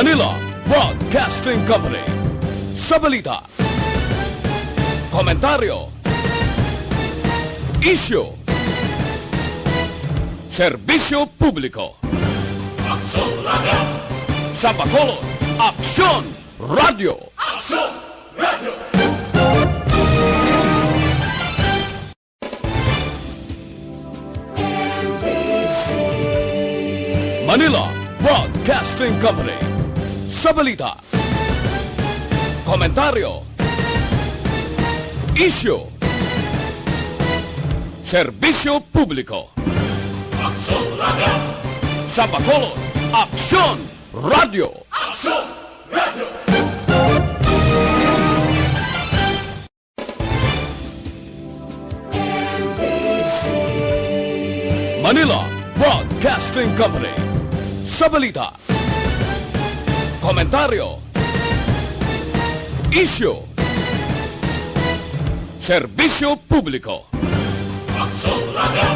Manila Broadcasting Company. Sa balita, komentaryo, isyu, serbisyo publiko. Aksyon Radio. Sa Bacolod, Aksyon Radio. Aksyon Radio. Manila Broadcasting Company. Sa balita, komentaryo, isyu, serbisyo publiko. Aksyon Radio. Sa Bacolod, Aksyon Radio. Aksyon Radio. Manila Broadcasting Company. Sa balita, komentaryo, isyu, serbisyo publiko. Aksyon Radio.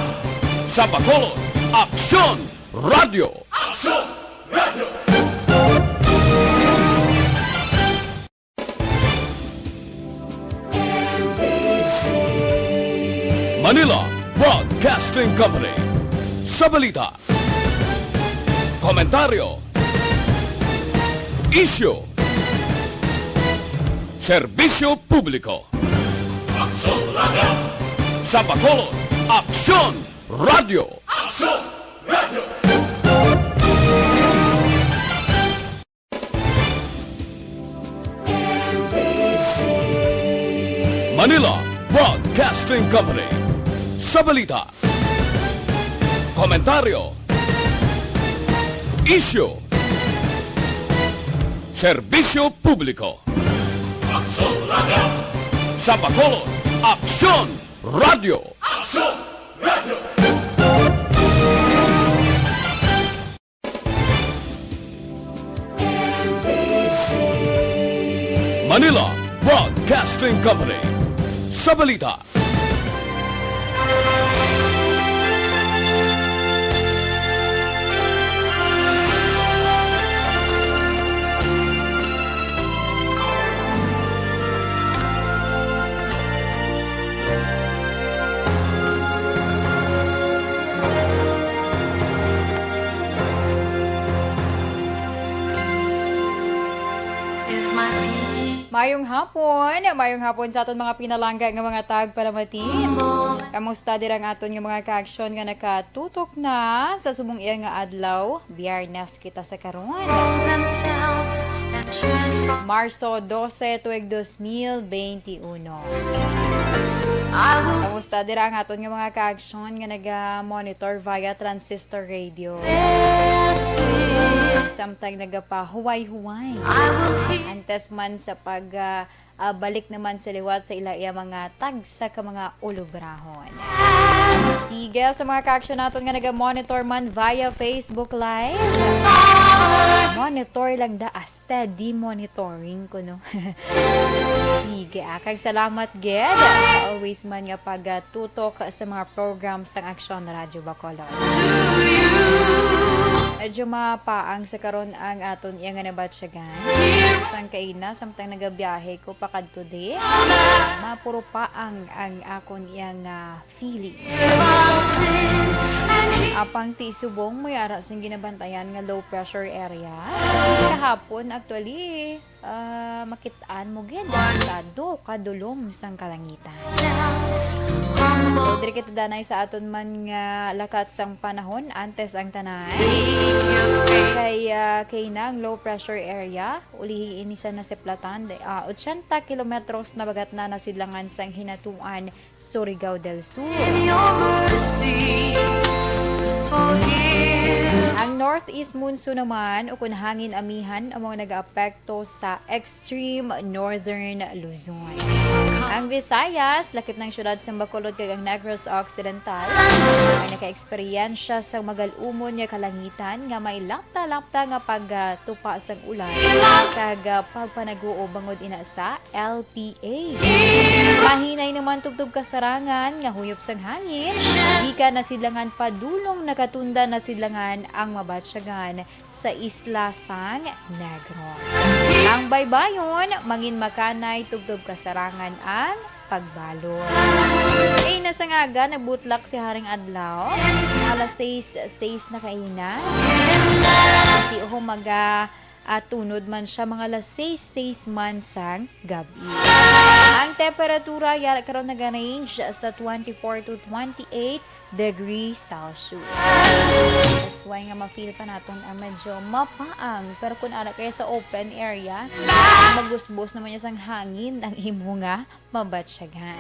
Sa Bacolod, Aksyon Radio. Aksyon Radio. Manila Broadcasting Company. Sa balita, komentaryo, isyu, serbisyo publiko. Aksyon Radio. Sa Bacolod, Aksyon Radio. Aksyon Radio. Manila Broadcasting Company. Sa balita, komentaryo, isyu, serbisyo publiko. Aksyon Radio. Sa Bacolod, Aksyon Radio. Aksyon Radio. Manila Broadcasting Company. Sa balita, Mayong hapon sa aton mga pinalangga nga mga tag para matin. Kamusta dirang aton nga mga ka-aksyon nga nakatutok na sa sumong iya nga adlaw, Biyernes kita sa karon. Marso 12 tuig 2021. Kamusta dirang aton nga mga ka-aksyon nga naga-monitor via transistor radio. Samtang nagapa-huway-huway. Antes man sa balik naman sa liwat sa ilaya mga tagsa ka mga ulubrahon. Sige sa mga ka-aksyon natin nga naga-monitor man via Facebook Live. Monitor lang da steady monitoring ko no. Sige, kag salamat gid sa always man nga pagtutok sa mga programs sang Aksyon Radio Bacolod. Medyo mapaang sa karon ang aton iya nga nabatsyagan. Sang kaina samtang nagabiyahe ko pa kadto di. Mapuro paang ang akon iya nga feeling. Apang ti subong mo yara sing ginabantayan nga low pressure area. Kahapon actually makitaan mo gid sado kadulom sang kalangitan. So diri kita danay sa aton man nga lakat sang panahon antes ang tanan. Kay nang low pressure area uli inisa na siplatan 80 kilometros na bagat na nasidlangan sang hinatuan Surigao del Sur. Ang northeast monsoon naman ukon hangin amihan ang mga nag-aapekto sa extreme northern Luzon. Ang Visayas, lakip ng syudad sa Bacolod kag ang Negros Occidental, ay naka-eksperyensya sa magalumon nga kalangitan nga may lapta-lapta nga pagtupa sang ulan kag pagpanaguo bangod ina sa LPA. Mahinay naman tubtob kasarangan nga huyop sang hangin, di ka nasidlangan padulong nakatunda nasidlangan ang mabatsyagan sa isla sang Negros. Ang baybayon, mangin makanay tubtob kasarangan ang pagbalot. Nasa ngaga, nagbutlak si Haring Adlaw. Alas 6 na kaina. Di ho tunod man siya mga alas 6 man sang gabi. Ang temperatura yara karon nag-range sa 24 to 28 degrees Celsius. That's why nga ma-feel pa natin medyo mapaang. Pero kung ara kayo sa open area, magusbos naman niya sang hangin ang imo nga mabatsyagan.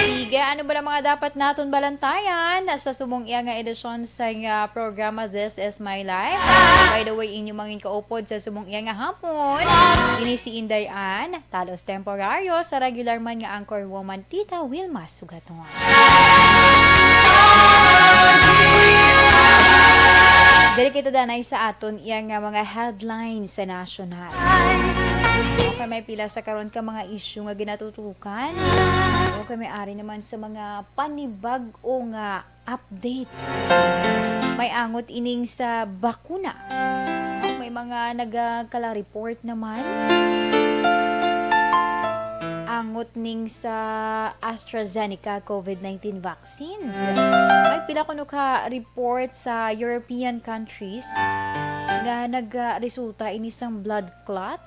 Sige, ano ba ang mga dapat naton balantayan sa sumong iya nga edisyon sa programa This Is My Life? By the way, inyo mangin kaupod sa sumong iya nga hapon. Ini si Inday talos temporaryo sa regular man nga anchor woman Tita Wilma Sugaton. Dali kita danay sa aton iya nga mga headlines sa national. Okay, may pila sa karon ka mga issue nga ginatutukan. Okay, may ari naman sa mga panibag o nga update. May angot ining sa bakuna. May mga nagkala-report naman. Angot ning sa AstraZeneca COVID-19 vaccines. May pila kuno ka report sa European countries nga nagresulta ini sang blood clot.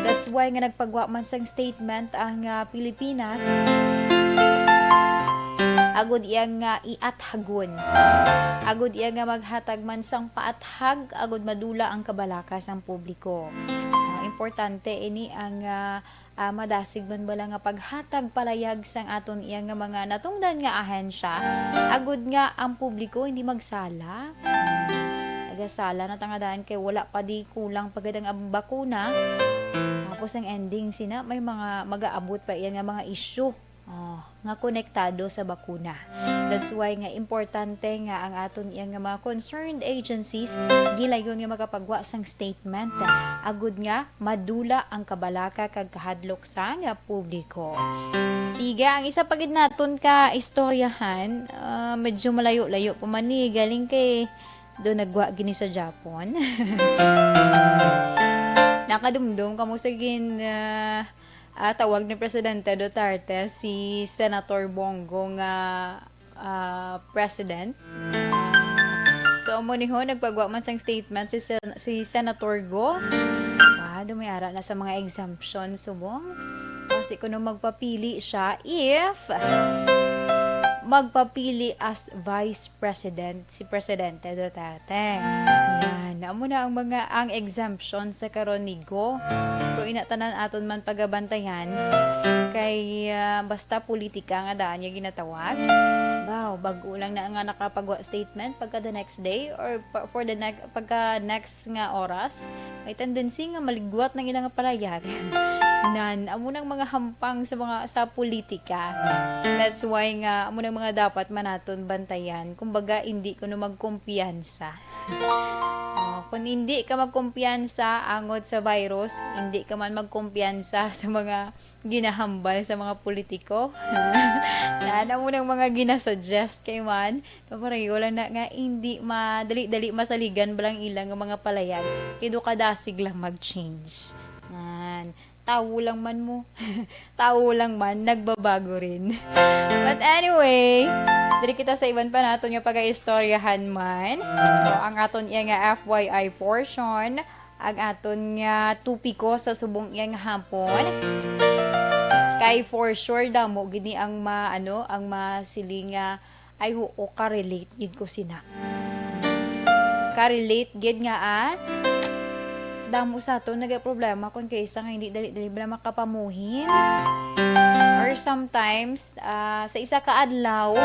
That's why nga nagpagwa man sang statement ang Pilipinas agud iya nga iathagon. Agud iya nga maghatag man sang paathag agud madula ang kabalakas ang publiko. Importante ini ang madasig man bala nga paghatag palayag sang aton iya nga mga natungdan nga ahensya agud nga ang publiko hindi magsala. Nagasala na tangadaan kay wala pa di kulang pagadang ang bakuna. Tapos ang ending sina may mga mag-aabot pa iya nga mga issue nga konektado sa bakuna. That's why nga importante nga ang aton iya nga mga concerned agencies gilayon nga makapagwa sang statement agud nga madula ang kabalaka kag kahadlok sa nga publiko. Siga, ang isa pagid naton ka istoryahan, medyo malayo-layo pa man ni galing kay do nagwa gini sa Japon. Nakadumdum kamo sa tawag ni Presidente Duterte si Senator Bongo nga president. So mo ni ho nagpagwa man sang statement si Senator Go. Dumayara na sa mga exemption subong. Kasi kuno magpapili siya if magpapili as Vice President si Presidente Duterte. Yan. Amo na ang exemption sa karon ni Go. Pero inatanan aton man pagabantayan kay basta politika nga daan niya ginatawag. Wow, bago lang na nga nakapagwa statement pagka the next day or for the pagka next nga oras, may tendency nga maligwat ng ilang palayag. Amo nang mga hampang sa politika. That's why nga amo nang mga dapat manaton bantayan. Kumbaga hindi kuno magkumpiyansa. Kung hindi ka magkumpiyansa angot sa virus, hindi ka man magkumpiyansa sa mga ginahambal sa mga politiko. Amo nang mga ginasuggest kay man, pareho lang na nga hindi madali-dali masaligan balang ilang mga palayag. Kido kadasig lang mag-change. Tawo lang man mo. Tawo lang man, nagbabago rin. But anyway, dili kita sa iban pa naton yung pag-istoryahan man. So, ang aton iya nga FYI portion, ang aton nga tupiko sa subong iya nga hapon. Kay for sure damo gini ang ang masilinga ay o ka-relate gid ko sina. Ka-relate gid nga damo sa to nagaproblema kung kaysa nga hindi dali bala makapamuhin or sometimes sa isa ka adlaw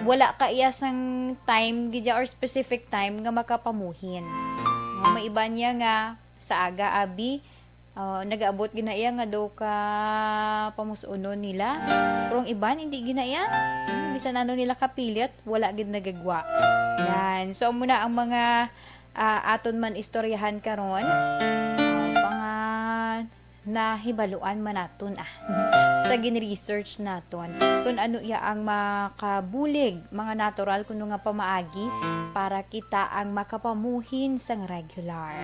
wala ka iyasang time gidya or specific time nga makapamuhin. May iba niya nga sa aga abi nagaabot ginaya nga daw ka pamusunon nila. Pero ang iban hindi ginaya. Bisan ano nila kapilit, wala gid nagagwa. Yan. So muna ang mga aton man istoryahan karon. Nahibaluan man naton sa gin-research naton kung ano iya ang makabulig mga natural kuno nga pamaagi para kita ang makapamuhin sang regular.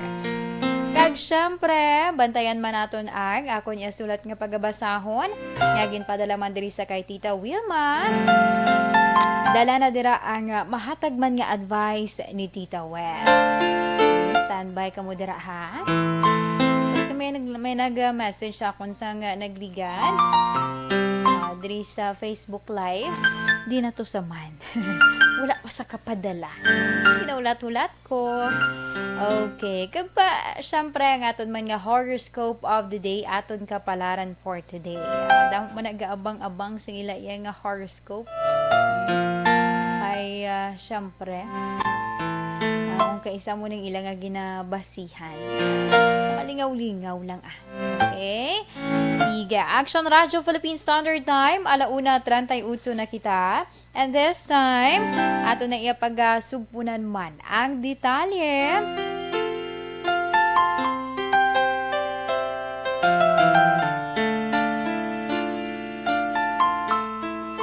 Kag syempre, bantayan man naton ang ako niya sulat nga pagabasahon nga ginpadala man diri sa kay Tita Wilma. Dala na dira ang mahatag man nga advice ni Tita Web. Standby ka mo dira ha. May nag-message ako sa nagligan diri sa Facebook Live. Di na to saman. Wala pa sa kapadala. Pinaulat-ulat ko. Okay. Kag pa, syempre, ang aton man nga horoscope of the day, aton kapalaran for today. Damo man nag-aabang-abang sa ila nga horoscope. Ay, syempre, kung kaisa mo ng ilang nga ginabasihan. Malingaw-lingaw lang Okay? Sige. Action Radio Philippine Standard Time. 1:38 na kita. And this time, ato na iapag-sugpunan man ang detalye.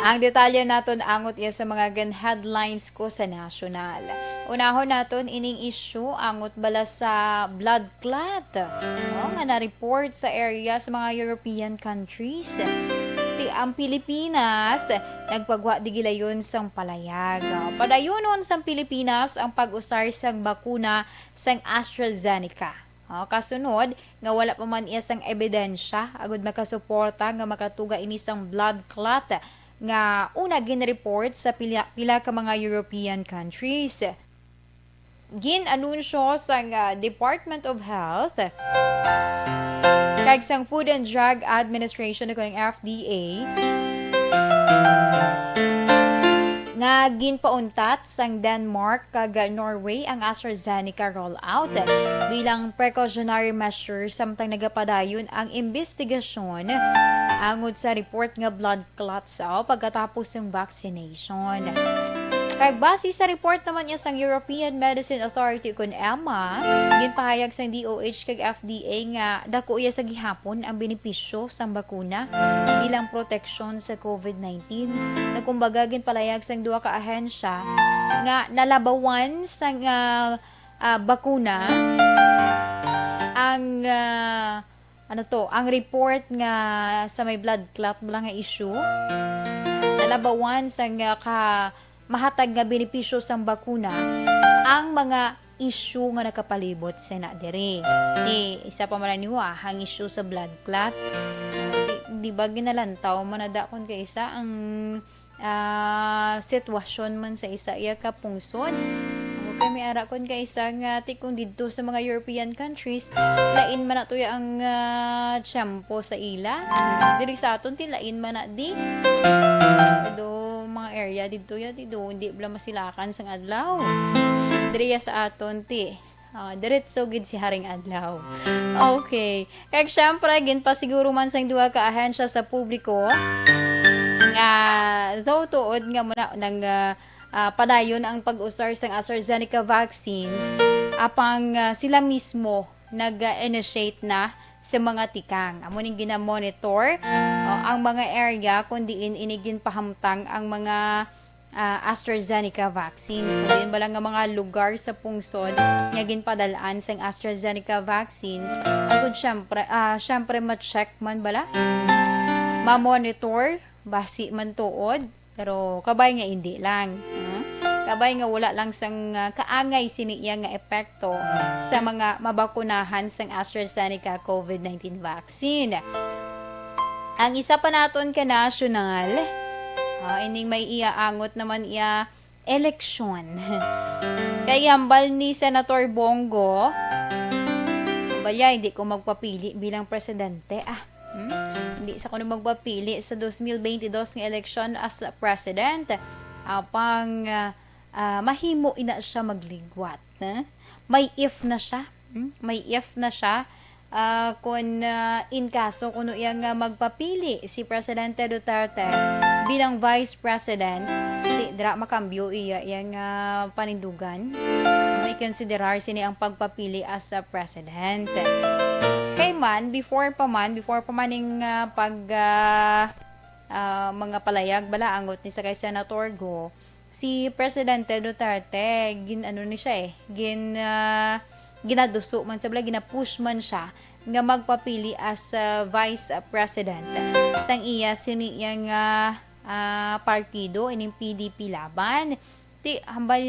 Ang detalye naton angot iya sa mga headlines ko sa national. Unahon naton ining issue angot bala sa blood clot. Nga na-report sa area sa mga European countries. Ang Pilipinas nagpagwa di gilayon sang palayag. Padayunon sang Pilipinas ang pag-usar sang bakuna sang AstraZeneca. Kasunod nga wala pa man iya sang ebidensya agud makasuporta nga makatuga ini sang blood clot nga una gin-report sa pila ka mga European countries. Gin-anunsyo sa Department of Health kag sang Food and Drug Administration o FDA nga ginpauntat sang Denmark kag Norway ang AstraZeneca rollout bilang precautionary measure samtang nagapadayon ang investigasyon angod sa report nga blood clots pagkatapos ng vaccination. Kay base sa report naman niya sang European Medicine Authority kun EMA, ginpahayag sang DOH kag FDA nga dako iya sa gihapon ang benepisyo sang bakuna bilang proteksyon sa COVID-19. Nagkumbaga ginpalayag sang duha ka ahensya nga nalabawan sang bakuna ang ang report nga sa may blood clot nga issue nalabawan sang mahatag nga benepisyo sang bakuna ang mga issue nga nakapalibot sa nadiri. Isa pa man niwa ang issue sa blood clot. Di ba ginalantaw manadakon kay isa ang sitwasyon man sa isa iya ka pungsod. Okay, may ara kon kay isa nga tikong didto sa mga European countries, lain man na to ang tiyempo sa ila. Diri sa aton ti lain man na di. Mga area dito hindi bala masilakan sang adlaw. Diri sa aton ti diretso gid si haring adlaw. Okay, kag syempre pa siguro man sang duha ka ahensya sa publiko nga though tuod nga muna nang padayon ang pag-usar sang AstraZeneca vaccines apang sila mismo nag-initiate na sa mga tikang. Amo ning gina-monitor ang mga area kung diin inigin pahamtang ang mga AstraZeneca vaccines. Kung diin ba lang nga mga lugar sa pungsod nga ginpadalaan sang AstraZeneca vaccines, agud syempre ma-check man bala, ma-monitor, basi man tuod, pero kabay nga hindi lang. Kabay nga wala lang sang kaangay siniya nga epekto sa mga mabakunahan sang AstraZeneca COVID-19 vaccine. Ang isa pa naton ka national, ining may iaangot naman iya eleksyon. Kay hambal ni Senator Bongo, balya hindi ko magpapili bilang presidente. Hindi sa kuno magpapili sa 2022 nga eleksyon as president. Apang mahimo ina siya magligwat. May if na siya. May if na siya kung in kaso kuno yang magpapili si Presidente Duterte bilang Vice President, di dra makambyo iya yang panindugan. I-considerar sini ang pagpapili as a President. Kay man, before pa man ning mga palayag bala angot ni sa kay Senator Go, si Presidente Duterte ginaduso man sa bala, ginapush man siya nga magpapili as Vice President sang iya sini yang partido ining PDP laban ti hambal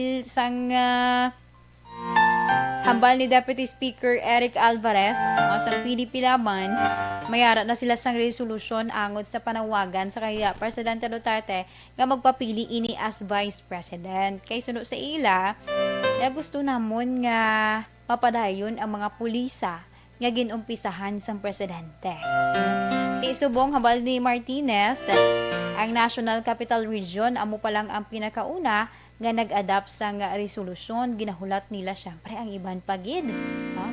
ni Deputy Speaker Eric Alvarez sa PDP laban, mayara na sila sang resolusyon angod sa panawagan sa kaya Presidente Duterte nga magpapili ini as Vice President. Kay suno sa ila, gusto namon nga mapadayon ang mga pulisa nga ginumpisahan sang Presidente. Ti subong hambal ni Martinez, ang National Capital Region amo pa lang ang pinakauna nga nag-adapt sang resolusyon, ginahulat nila syempre ang iban pagid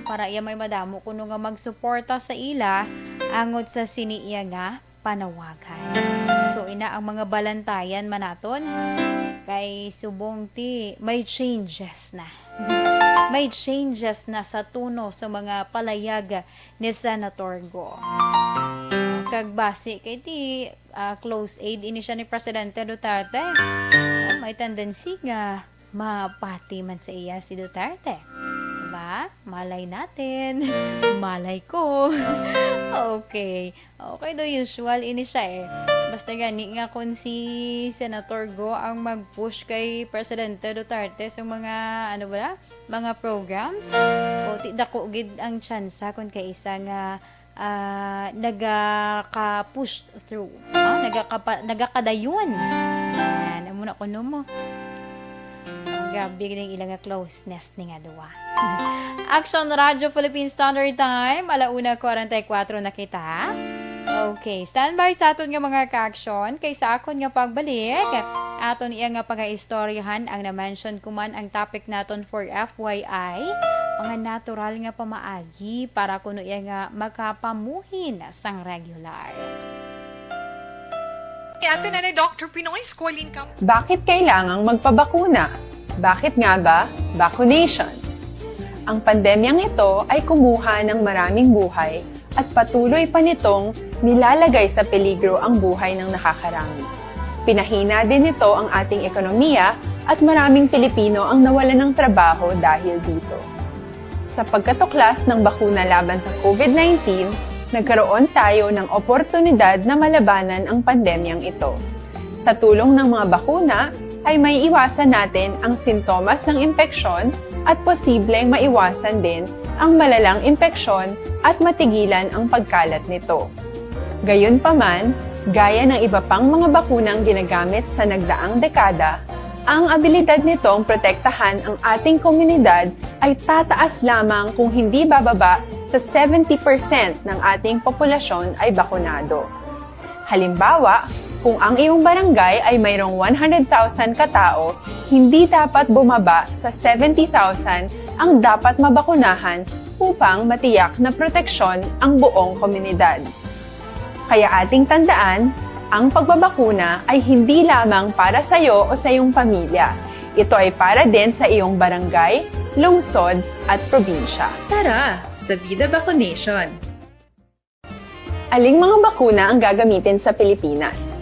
para iya may madamo kuno nga magsuporta sa ila angod sa siniya nga panawagan. So ina ang mga balantayan manaton kay subong ti may changes na. May changes na sa tuno sa mga palayag ni Senator Go. Kagbase kay ti close aid ini siya ni Presidente Duterte, may tendency nga mapati man sa iya si Duterte. Diba? Malay natin. Malay ko. Okay do usual ini siya Basta gani nga kung si Senator Go ang mag-push kay Presidente Duterte sa mga mga programs, o ti dako gid ang tsansa kung kay isa nga nagaka-push through, nagakadayon. Yan, muna ko mo. Grabe ng ilang closeness ni nga duwa. Action Radio Philippine Standard Time, 1:44 na kita. Okay, standby sa aton nga mga ka-action. Kay sa akon nga pagbalik, aton iya nga pag-istoryahan ang na-mention kuman ang topic naton for FYI, mga natural nga pamaagi para kuno iya nga makapamuhin sang regular. Ato na ni Dr. Pinoy Squalin ka. Bakit kailangang magpabakuna? Bakit nga ba vaccination? Ang pandemyang ito ay kumuha ng maraming buhay at patuloy pa nitong nilalagay sa peligro ang buhay ng nakakarami. Pinahina din nito ang ating ekonomiya at maraming Pilipino ang nawalan ng trabaho dahil dito. Sa pagkatuklas ng bakuna laban sa COVID-19, nagkaroon tayo ng oportunidad na malabanan ang pandemyang ito. Sa tulong ng mga bakuna, ay may iwasan natin ang sintomas ng impeksyon at posibleng maiwasan din ang malalang impeksyon at matigilan ang pagkalat nito. Gayunpaman, gaya ng iba pang mga bakunang ginagamit sa nagdaang dekada, ang abilidad nitong protektahan ang ating komunidad ay tataas lamang kung hindi bababa sa 70% ng ating populasyon ay bakunado. Halimbawa, kung ang iyong barangay ay mayroong 100,000 katao, hindi dapat bumaba sa 70,000 ang dapat mabakunahan upang matiyak na proteksyon ang buong komunidad. Kaya ating tandaan, ang pagbabakuna ay hindi lamang para sa iyo o sa iyong pamilya. Ito ay para din sa iyong barangay, lungsod at probinsya. Tara, sa Vida Vaccination! Aling mga bakuna ang gagamitin sa Pilipinas?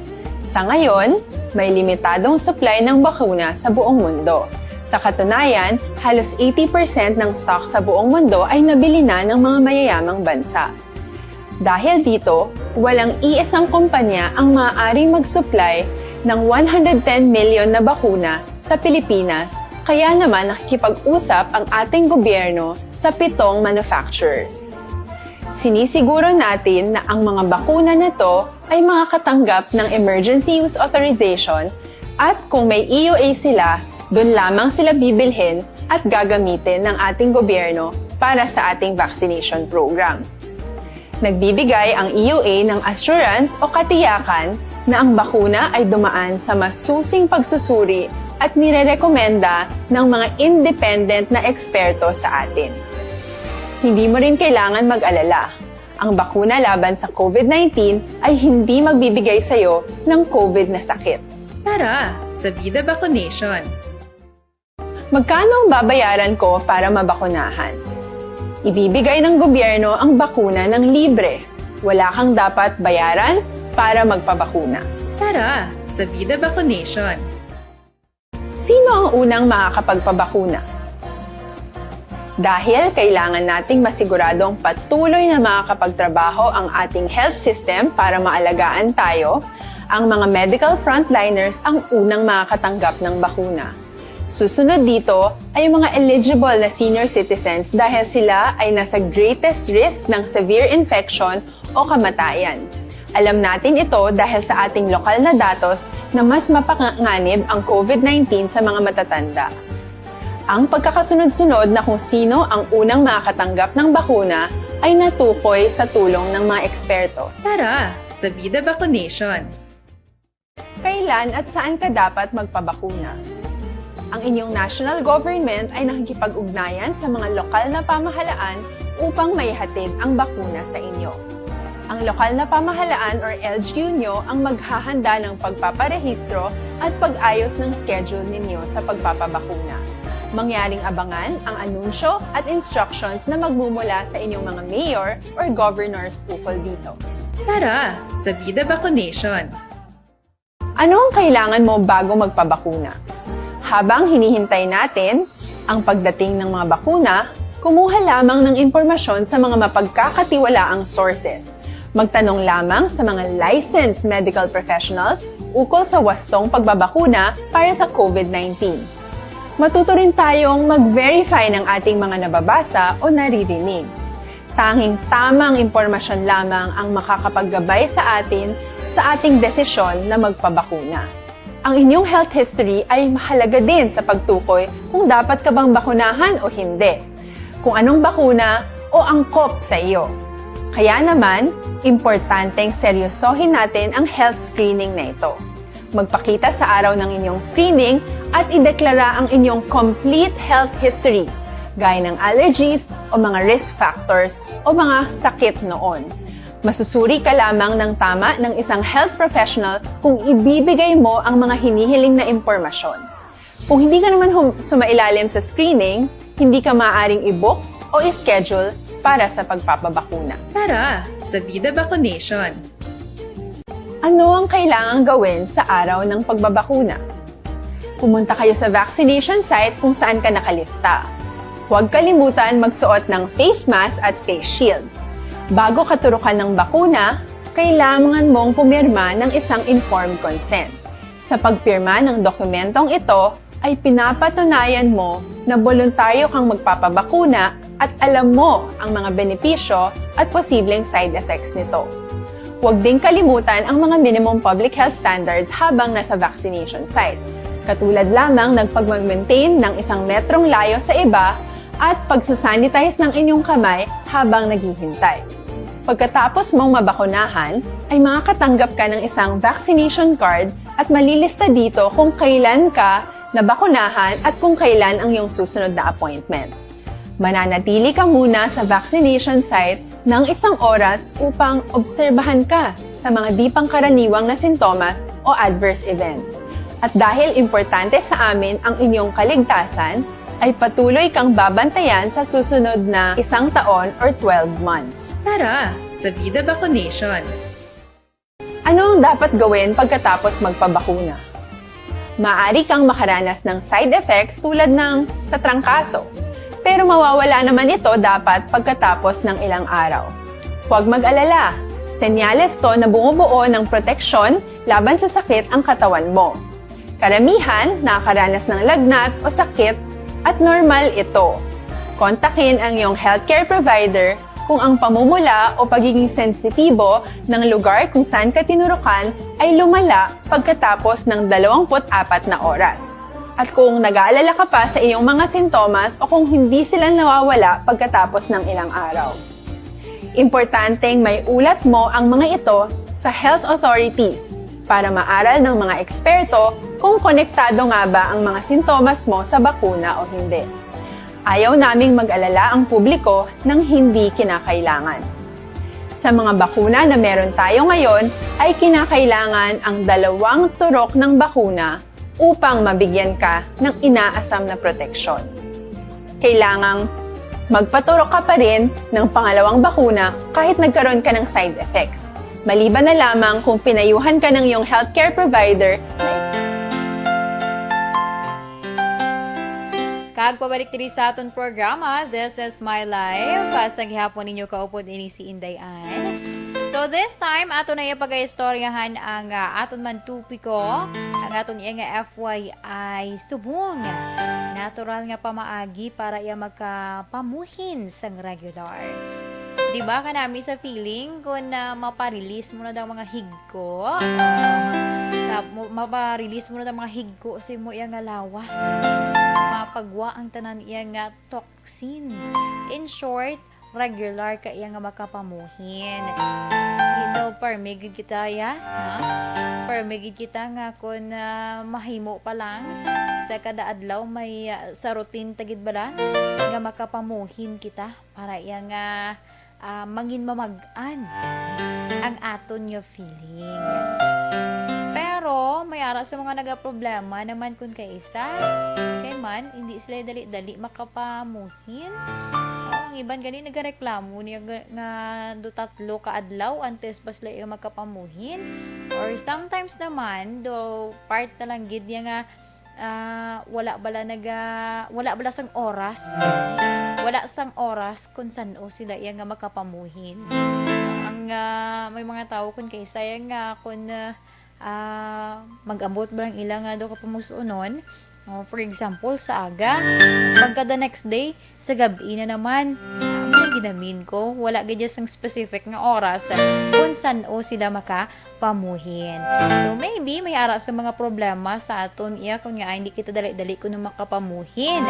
Sa ngayon, may limitadong supply ng bakuna sa buong mundo. Sa katunayan, halos 80% ng stock sa buong mundo ay nabili na ng mga mayayamang bansa. Dahil dito, walang iisang kumpanya ang maaaring mag-supply ng 110 million na bakuna sa Pilipinas, kaya naman nakikipag-usap ang ating gobyerno sa 7 manufacturers. Sinisiguro natin na ang mga bakuna na to ay makakatanggap ng Emergency Use Authorization at kung may EUA sila, doon lamang sila bibilhin at gagamitin ng ating gobyerno para sa ating vaccination program. Nagbibigay ang EUA ng assurance o katiyakan na ang bakuna ay dumaan sa masusing pagsusuri at nirerekomenda ng mga independent na eksperto sa atin. Hindi mo rin kailangan mag-alala. Ang bakuna laban sa COVID-19 ay hindi magbibigay sa'yo ng COVID na sakit. Tara, sa Vida Vaccination. Magkano ang babayaran ko para mabakunahan? Ibibigay ng gobyerno ang bakuna ng libre. Wala kang dapat bayaran para magpabakuna. Tara, sa Vida Vaccination. Sino ang unang makakapagpabakuna? Dahil kailangan nating masiguradong patuloy na makakapagtrabaho ang ating health system para maalagaan tayo, ang mga medical frontliners ang unang makakatanggap ng bakuna. Susunod dito ay yung mga eligible na senior citizens dahil sila ay nasa greatest risk ng severe infection o kamatayan. Alam natin ito dahil sa ating lokal na datos na mas mapanganib ang COVID-19 sa mga matatanda. Ang pagkakasunod-sunod na kung sino ang unang makakatanggap ng bakuna ay natukoy sa tulong ng mga eksperto. Tara, sa Vida Vaccination. Kailan at saan ka dapat magpabakuna? Ang inyong national government ay nakikipag-ugnayan sa mga lokal na pamahalaan upang maihatid ang bakuna sa inyo. Ang lokal na pamahalaan or LGU nyo ang maghahanda ng pagpaparehistro at pag-ayos ng schedule ninyo sa pagpapabakuna. Mangyaring abangan ang anunsyo at instructions na magmumula sa inyong mga mayor or governors ukol dito. Tara, sa Vida Vaccination. Ano ang kailangan mo bago magpabakuna? Habang hinihintay natin ang pagdating ng mga bakuna, kumuha lamang ng impormasyon sa mga mapagkakatiwalaang sources. Magtanong lamang sa mga licensed medical professionals ukol sa wastong pagbabakuna para sa COVID-19. Matuto rin tayong mag-verify ng ating mga nababasa o naririnig. Tanging tamang impormasyon lamang ang makakapaggabay sa atin sa ating desisyon na magpabakuna. Ang inyong health history ay mahalaga din sa pagtukoy kung dapat ka bang bakunahan o hindi, kung anong bakuna o angkop sa iyo. Kaya naman, importanteng seryosohin natin ang health screening na ito. Magpakita sa araw ng inyong screening at ideklara ang inyong complete health history, gaya ng allergies o mga risk factors o mga sakit noon. Masusuri ka lamang ng tama ng isang health professional kung ibibigay mo ang mga hinihiling na impormasyon. Kung hindi ka naman sumailalim sa screening, hindi ka maaaring i-book o i-schedule para sa pagpapabakuna. Tara, sa Vida Vaccination. Ano ang kailangang gawin sa araw ng pagbabakuna? Pumunta kayo sa vaccination site kung saan ka nakalista. Huwag kalimutan magsuot ng face mask at face shield. Bago ka turukan ng bakuna, kailangan mong pumirma ng isang informed consent. Sa pagpirma ng dokumentong ito, ay pinapatunayan mo na voluntaryo kang magpapabakuna at alam mo ang mga benepisyo at posibleng side effects nito. Huwag din kalimutan ang mga minimum public health standards habang nasa vaccination site. Katulad lamang nagpag-maintain ng 1 metrong layo sa iba at pagsasanitize ng inyong kamay habang naghihintay. Pagkatapos mong mabakunahan, ay makakatanggap ka ng isang vaccination card at malilista dito kung kailan ka nabakunahan at kung kailan ang iyong susunod na appointment. Mananatili ka muna sa vaccination site ng 1 oras upang obserbahan ka sa mga di pangkaraniwang na sintomas o adverse events. At dahil importante sa amin ang inyong kaligtasan, ay patuloy kang babantayan sa susunod na 1 taon or 12 months. Tara, sa Vida Vaccination. Ano ang dapat gawin pagkatapos magpabakuna? Maaari kang makaranas ng side effects tulad ng sa trangkaso, pero mawawala naman ito dapat pagkatapos ng ilang araw. Huwag mag-alala, senyales to na bumubuo ng proteksyon laban sa sakit ang katawan mo. Karamihan nakakaranas ng lagnat o sakit at normal ito. Kontakin ang iyong healthcare provider kung ang pamumula o pagiging sensitibo ng lugar kung saan ka tinurukan ay lumala pagkatapos ng 24 na oras. At kung nag-aalala ka pa sa iyong mga sintomas o kung hindi sila nawawala pagkatapos ng ilang araw. Importanteng may ulat mo ang mga ito sa health authorities para maaral ng mga eksperto kung konektado nga ba ang mga sintomas mo sa bakuna o hindi. Ayaw naming mag-alala ang publiko ng hindi kinakailangan. Sa mga bakuna na meron tayo ngayon, ay kinakailangan ang 2 turok ng bakuna upang mabigyan ka ng inaasam na proteksyon. Kailangang magpaturok ka pa rin ng pangalawang bakuna kahit nagkaroon ka ng side effects. Maliban na lamang kung pinayuhan ka ng iyong healthcare provider na Kag pabalik diri sa aton programa, This is My Life. Sa gihapon ninyo kaupod ini si Inday. So this time, ato na ipag-istoryahan ang aton man tupiko, ang aton nga FYI subong. Natural nga pamaagi para iya magkapamuhin sang regular. Diba ka nami sa feeling kung maparelease mo na daw mga higko? Maparelease mo na daw mga higko sa mo iya nga lawas. Mapagwa ang tanan iya nga toxin. In short, regular ka iya nga makapamuhin. Ito, permigid kita ya. Permigid kita nga kung mahimo pa lang sa kada adlaw may sa routine tagid bala nga makapamuhin kita para iya nga mangin mamagan ang aton nga feeling. Pero may ara sa mga nagaproblema naman kung kaisa kay man hindi sila dali-dali makapamuhin. Ang iban gani nagareklamo niya nga do 3 ka adlaw antes pa sila makapamuhin, or sometimes naman do part na lang gid niya nga wala bala sang oras. Wala sang oras kung saan sila iya nga makapamuhin. Ang may mga tao kun kay sayang nga kun mag-abot ba lang ilang nga do ka pamusunon. For example, sa aga, pagka the next day, sa gabi na naman, ginamin ko, wala gadya sang specific nga oras kung saan sila makapamuhin. So maybe may ara sa mga problema sa aton iya kung nga hindi kita dali-dali kuno makapamuhin.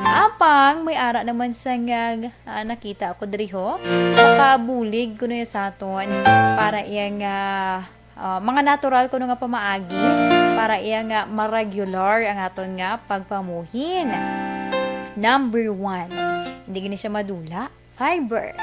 Apang may ara naman sa nga nakita ako diriho, makabulig kuno sa aton para iya nga mga natural kuno nga pamaagi para iya nga ma-regular ang aton nga pagpamuhin. Number 1, hindi gini siya madula, fiber.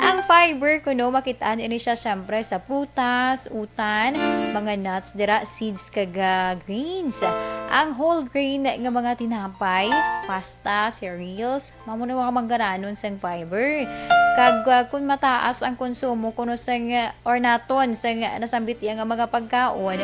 Ang fiber kuno makitaan ini siya syempre sa prutas, utan, mga nuts, dira seeds kaga grains. Ang whole grain nga mga tinapay, pasta, cereals, mamo na mga manggaranon sang fiber. Kag kung mataas ang konsumo kuno sang or naton sang nasambit iya nga mga pagkaon,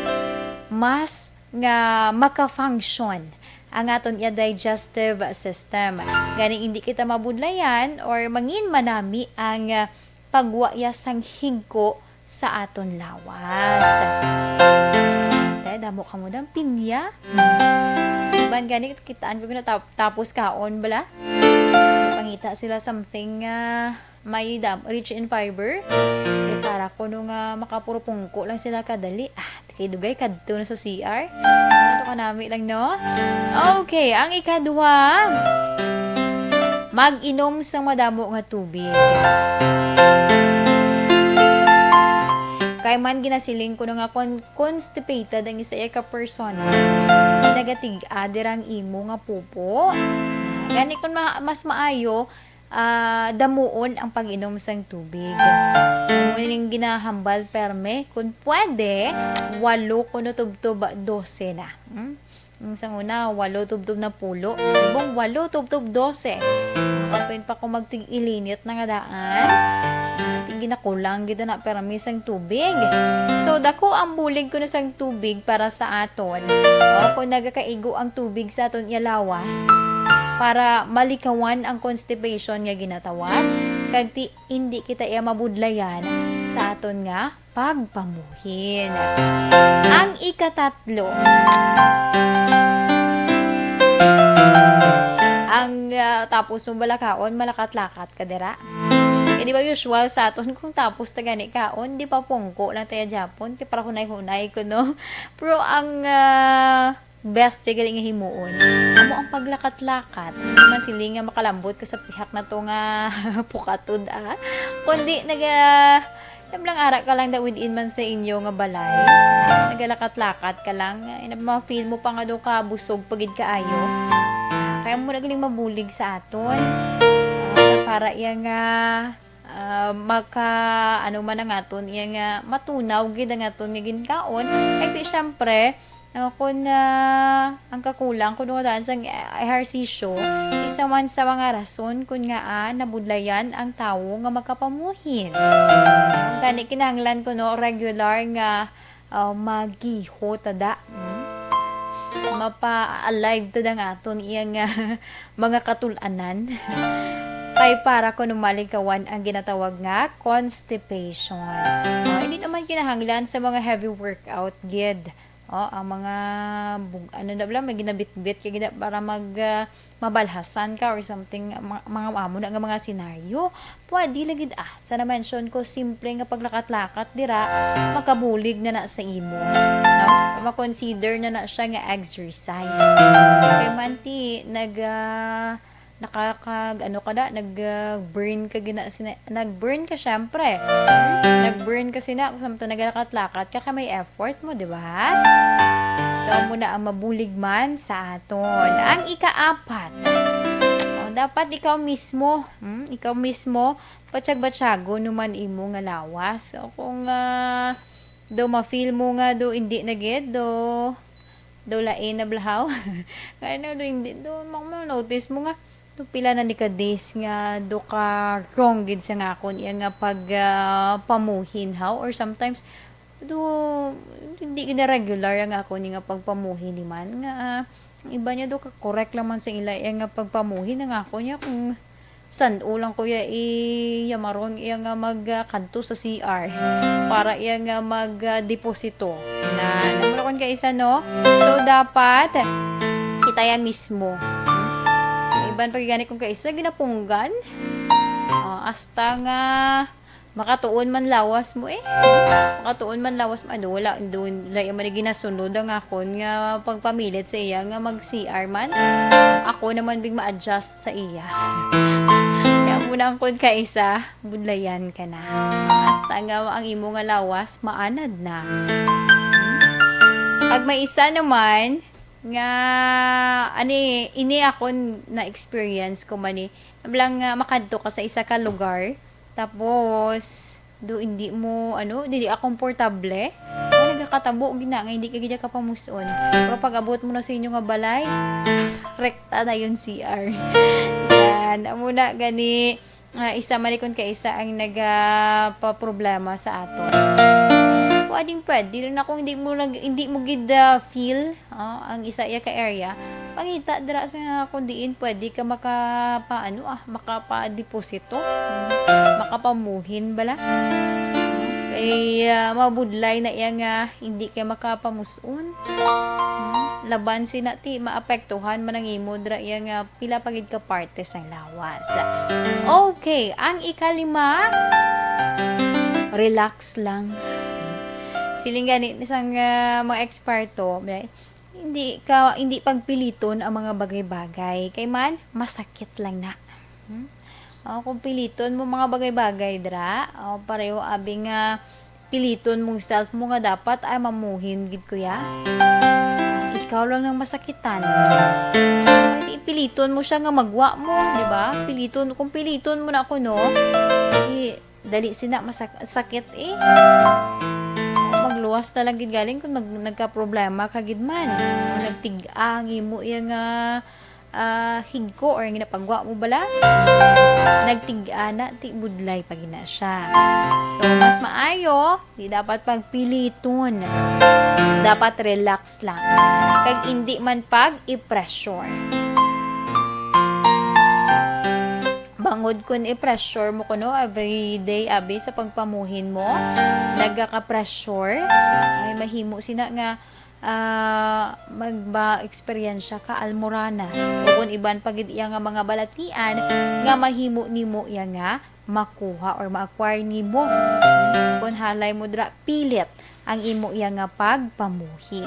mas nga maka-function ang aton iya digestive system. Gani hindi kita mabudlayan or mangin manami ang pagwaya sang higko sa aton lawas. Damo ka mo dang pinya. Ban gani kitaan ko na tapos kaon bala. Pangita sila something may rich in fiber. Para ko nung makapurupungko lang sila kadali. Kay dugay kadto na sa CR. Ito ka nami lang no. Okay, ang ikadua, mag-inom sa madamo nga tubig. Kay man ginasiling ko nga constipated ang isa ka persona. Nagatig adirang imo nga pupo. Gani kun mas maayo damuon ang pag-inom sang tubig. Muning ginahambal perme kung pwede 8 kuno tubtob 12 na. Sang una 8 tubtob na pulo, ibong 8 tubtob 12. Kapin pa ko magtig-ilinit na nga daan. Ginakulang gid na perme sang tubig. So dako ang bulig ko na sang tubig para sa aton. Kung nagakaigo ang tubig sa aton ilawas, para malikawan ang constipation nga ginatawag, kag hindi kita iya mabudlayan sa aton nga pagpamuhin. Ang ikatatlo, ang tapos mo balakaon, malakat-lakat ka dira. Di ba usual sa aton kung tapos ta gani kaon, di pa pungko lang tayo Japon, kaya para hunay-hunay ko no. Pero ang best siya galing himuon. Amo ang paglakat-lakat. Hindi man sili nga makalambot ka sa pihak na to nga pukatod kundi lang ara ka lang da within man sa inyo nga balay. Nagalakat-lakat ka lang. Ma-feel mo pa nga do ka busog pagid kaayo. kaya mo na galing mabulig sa aton. Para iya nga ano man ang aton iya nga matunaw gid ang aton nga ginkaon. Kaya di syempre kung ang kakulang kung nga sa ehersisyo, isa man sa mga rason kung nga nabudlayan ang tawo nga magkapamuhin. Kung gani kinahanglan ko regular nga magiho tada. Mapa-alive tada nga aton iya nga mga katulanan. Kay para ko malikawan ang ginatawag nga constipation. Hindi naman kinahanglan sa mga heavy workout gid. Ang mga may ginabit-bit kay para mabalhasan ka or something, mga amo na nga mga senaryo. Pwede lagid sa na-mention ko, simple nga paglakat-lakat dira makabulig na sa imo. Ma-consider na siya nga exercise. Kay manti nag-burn ka syempre. Nag-burn kasi kung naglakad-lakad ka may effort mo, di ba? So, muna ang mabulig man sa aton. Ang ika-4, dapat ikaw mismo, batyag-batyago numan imo nga lawas. So, kung do ma-feel mo nga do hindi na gid, do lain na blahaw. Kaya do hindi, do notice mo nga, pila na ni ka days nga do ka wrong gid sa ngakon iya nga pag pamuhin or sometimes do hindi gid regular ang akon nga pagpamuhin ni man nga iba niya do ka correct lang man sa ila iya nga pagpamuhin ang ako niya kung saan ulang kuya maron iya nga magkanto sa CR para iya nga magdeposito na naman ka isa so dapat kita mismo iban pagigani kung kaisa ginapunggan hasta nga makatuon man lawas mo makatuon man lawas mo wala doon man ginasunod ang akon nga pagpamilit sa iya nga mag CR man ako naman big ma-adjust sa iya kaya muna ang kun kaisa budlayan ka na hasta nga ang imo nga lawas maanad na pag may isa naman nga ini ako na experience ko man lang makadto ka sa isa ka lugar tapos do hindi mo hindi ka komportable nagakatabo gina nga hindi ka gid ka pamuson pero pag abot mo na sa inyo nga balay rekta na yun CR yan muna gani isa man kun ka isa ang nagapaproblema sa aton pwede rin akong hindi mo gid feel ang isa iya ka area pangita dira sa kundiin pwede ka makapa-deposito makapamuhin bala kay mabudlay na iya nga hindi kay makapamuson laban sinati maapektuhan man ang imo dira iya nga pila pagid ka parte sa lawas. Okay, ang ika-5 relax lang. Siling ganit isang mga eksperto, hindi pagpiliton ang mga bagay-bagay. Kay man, masakit lang na. Kung piliton mo mga bagay-bagay, pareho abing piliton mong self mo nga dapat ay mamuhin, gid kuya. Ikaw lang nang masakitan. Piliton mo siya nga magwa mo, di ba? Kung piliton mo na ako, dali sina masakit magluwas na lang gid galing kung nagka-problema ka gid man nagtig-ang imo yang higko or ginapagwa mo bala nagtig-a na ti budlay pag ina siya so mas maayo di dapat pagpiliton dapat relax lang kag hindi man pag i-pressure bangod kun i-pressure mo kuno every day abi sa pagpamuhin mo nagaka-pressure ay mahimo sina nga magba-eksperyensya ka almoranas o kung iban pagid iya nga mga balatian nga mahimo nimo iya nga makuha or ma-acquire nimo kung halay mo dra pilit ang imo iya nga pagpamuhin.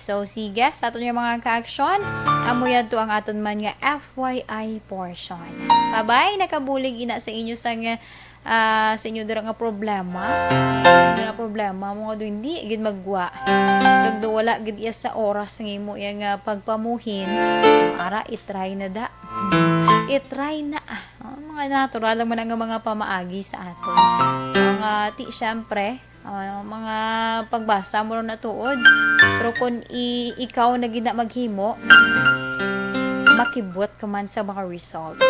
So, sige, sa aton yung mga ka-action, amuyan to ang aton man nga FYI portion. Kabay, nakabulig ina sa inyo sa nga sa inyo dira nga problema. Nga problema mo nga hindi gid magwa. Tagdo wala gid iya sa oras nga imo iya nga pagpamuhin. Ara itry na da. Itry na. Mga natural lang man ang mga pamaagi sa aton. Mga syempre, mga pagbasa mo na tuod. Pero kung ikaw na gid na maghimo, makibot ka man sa mga result.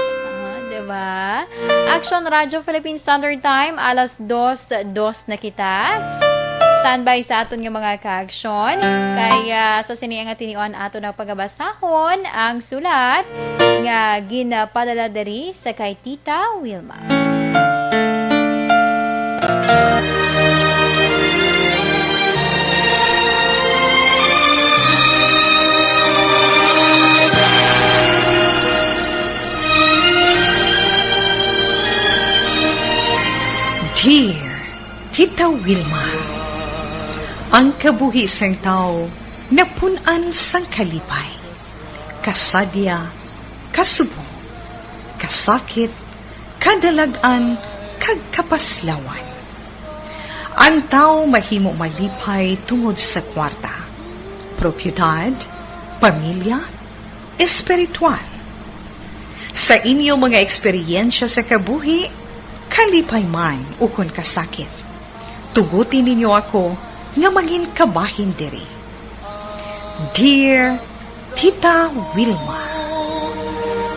Diba? Action Radio Philippine Standard Time, alas 2:02 na kita. Standby sa aton nga mga ka-action. Kaya sa sini nga tinion ato na pagabasahon ang sulat nga ginapadala diri sa kay Tita Wilma. Dear Tita Wilma, ang kabuhi sang tao napunan sang kalipay, kasadya, kasubo, kasakit, kadalagan, kag kapaslawan. Ang tao mahimo malipay tungod sa kwarta, propiedad, pamilya, espiritual. Sa inyo mga eksperyensya sa kabuhi, kalipay man ukon kasakit. Tugutin ninyo ako nga maging kabahin diri. Dear Tita Wilma,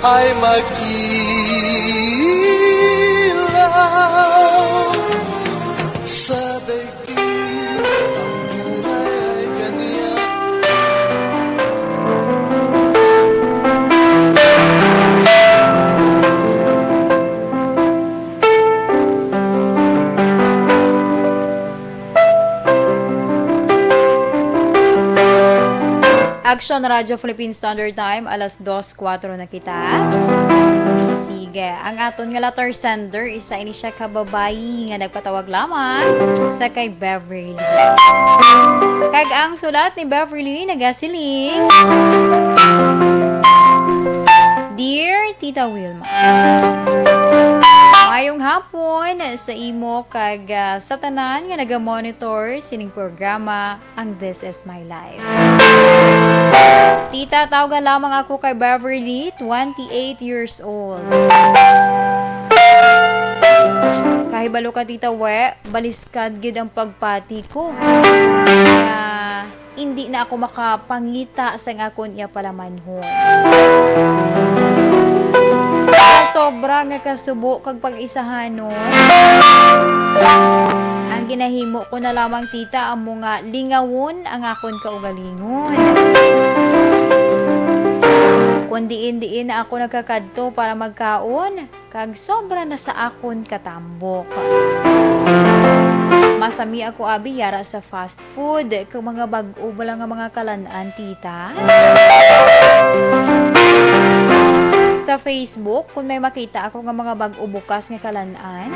ay mag-ilaw sa daigdig, ang buhay ay ganyan. Action Radio Philippine Standard Time, alas 2:04 na kita. Sige, ang aton nga letter sender, isa ini siya kababayi nga nagpatawag lamang sa kay Beverly. Kag ang sulat ni Beverly nagasiling, Dear Tita Wilma, mayong hapon sa imo kag sa tanan nga naga-monitor sining programa ang This Is My Life. Tita, tawagan lamang ako kay Beverly, 28 years old. Kahibalo ka, Tita We, baliskad gid ang pagpati ko. Kaya hindi na ako makapangita sa akon iya palamanhon. Sobra nga kasubo kag pag-isahanon. Ang ginahimo ko na lamang, Tita, amo nga lingawon ang akon kaugalingon. Kung diin na ako nagkakadto para magkaon, kag sobra na sa akon katambok. Masami ako abi yara sa fast food, kag mga bag-o ba lang nga mga kalan-an, Tita. Sa Facebook, kung may makita ako nga mga bag-o bukas nga kalan-an,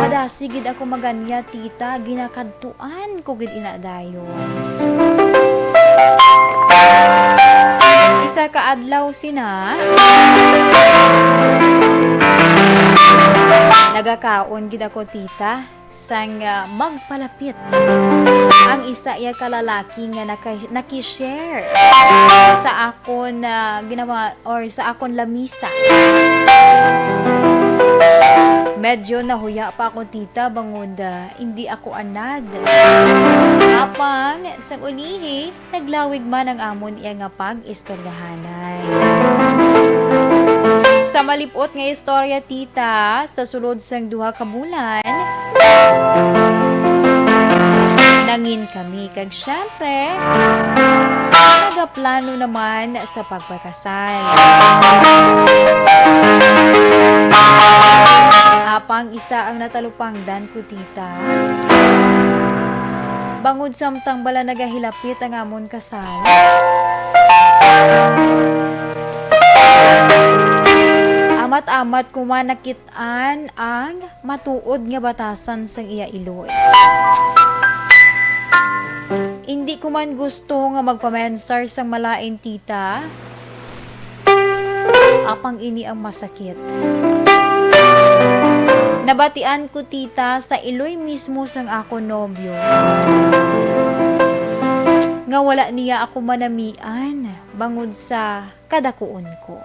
madasigid ako maganya, Tita, ginakadtuan ko gid inadayo. Isa ka adlaw sina, nagakaon gid ako, Tita, sang magpalapit ang isa iya kalalaki nga nakishare sa akon ginawa or sa akon lamisa. Medyo nahuya pa ako, Tita, bangod hindi ako anad. Apang sang ulihi, naglawig man ang amon iya nga pag-istoryahanay. Sa malipot nga istorya, Tita, sa sulod sang duha ka bulan, nangin kami kag syempre nagaplano naman sa pagpakasal. Apang isa ang natalupangdan ko, Tita. Bangod samtang bala nagahilapit ang amon kasal, amat-amat kumanakitaan ang matuod nga batasan sang iya iloy. Hindi ko man gusto nga magpamensar sang malain, Tita. Apang ini ang masakit. Nabatian ko tita sa Iloy mismo sang ako nobyo. Nga wala niya ako manamian bangod sa kadakuon ko.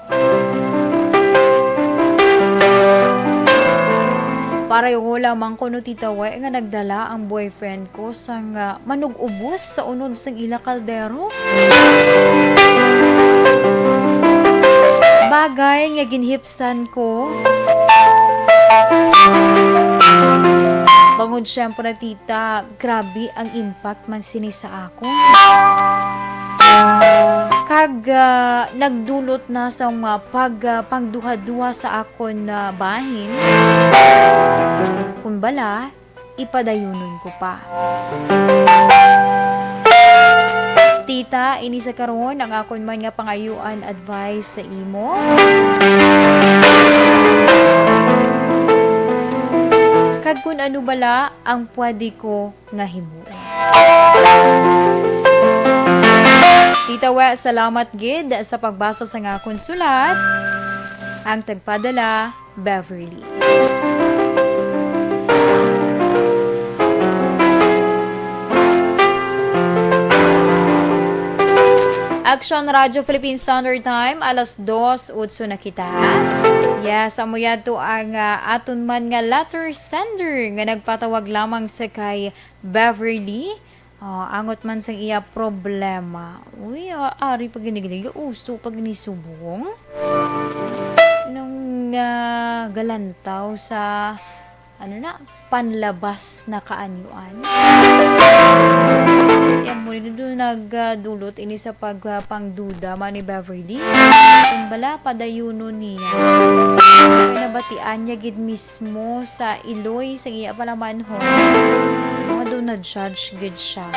Pareho lamang ko no tita Way nga nagdala ang boyfriend ko sang manug-ubos sa unod sang ila kaldero. Bagay nga ginhipsan ko. Bangod syempre tita, grabe ang impact man sini sa ako. Kag nagdulot na sa pangduha-duha sa akon na bahin. Kung bala, ipadayunon ko pa. Tita, ini sa karon ang akon man nga pangayuan advice sa imo. Kag kung ano bala ang pwede ko nga himuon. Tita We, salamat gid sa pagbasa sa nga akong sulat. Ang tagpadala, Beverly. Action Radio Philippine Standard Time, alas 2:08 na kita. Yes, amo yato ang aton man nga letter sender nga nagpatawag lamang sa kay Beverly. Angot man sa iya problema. Uy, ari pag ginigilig, uso pag nisubong. Nung galantaw sa panlabas na kaanyuan. Yan mo rin doon nagdulot ini sa pagpangduda man ni Beverly. Kung bala padayuno niya. Kaya nabatian niya gid mismo sa Iloy sa iya palamanhon. Mga doon na-judge gid siya.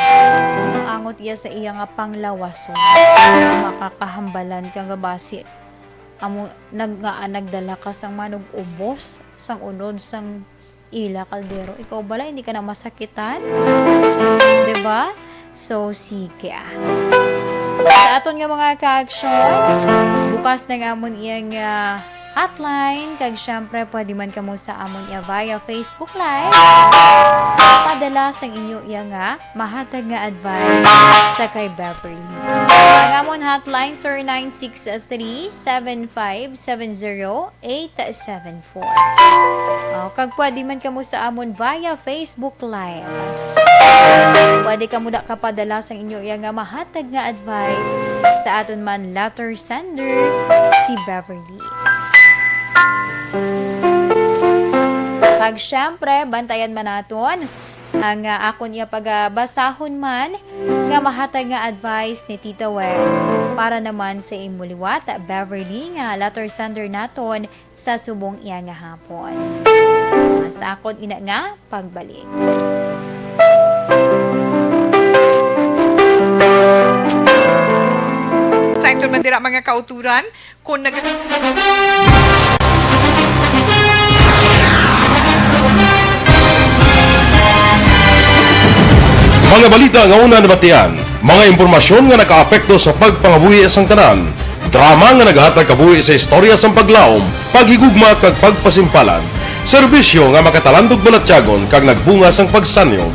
Angot iya sa iya nga panglawason. Makakahambalan kang gabasi. Amo nagdala ka sang manog ubos sang unod sang ila kaldero. Ikaw bala hindi ka na masakitan? 'Di ba? So sige. Sa aton nga mga ka-action, bukas na nga amon iyang hotline kag syempre pwede man kamo sa amon iya via Facebook Live. Padala sang inyo iya nga mahatag nga advice sa kay Beverly. Ang amon hotline 0963-7570-874. Kag pwede man kamo sa amon via Facebook Live. Pwede kamo da kapadala sang inyo iya nga mahatag nga advice sa aton man letter sender si Beverly. Pag syempre, bantayan man naton ang akon iya pagbasahon man nga mahatag nga advice ni Tita Wer para naman sa imuliwat Beverly nga letter sender naton sa subong iya nga hapon. Sa akon ina nga pagbalik. Sa ito mandira mga kauturan, kung Mga balita nga una nabatian, mga impormasyon nga nakaapekto sa pagpangabuhi sang tanan, drama nga naghatag kabuhi sa istorya sang paglaom, paghigugma kag pagpasimpalan, serbisyo nga makatalandog balatyagon kag nagbunga sang pagsanyog,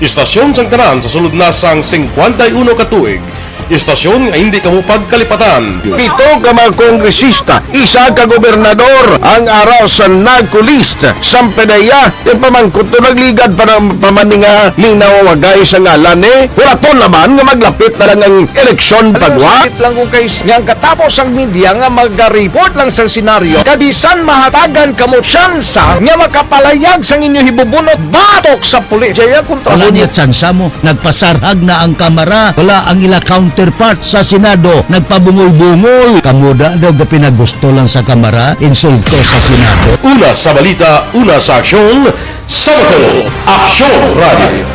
istasyon sang tanan sa sulod na sang 51 ka tuig, istasyon nga hindi kamo pagkalipatan. 7 ka mga kongresista, 1 ka gobernador ang araw sa nagkulist sa pedaya yung pamangkot to nagligad para pamaninga ning nawawagay sa ngalan wala to naman nga maglapit na lang ang eleksyon pagwa. Sakit lang kung kayo nga katapos ang media nga mag-report lang sa senaryo kabisan mahatagan kamo tsansa nga makapalayag sa inyo hibubunot batok sa pulis. Kaya kontra wala niya tsansa mo, nagpasarhag na ang kamara, wala ang ila counterpart sa Senado, nagpabungol-bungol. Kamuda daw pinagusto lang sa kamara, insulto sa Senado. Una sa balita, una sa aksyon, Sabado, Aksyon Radio.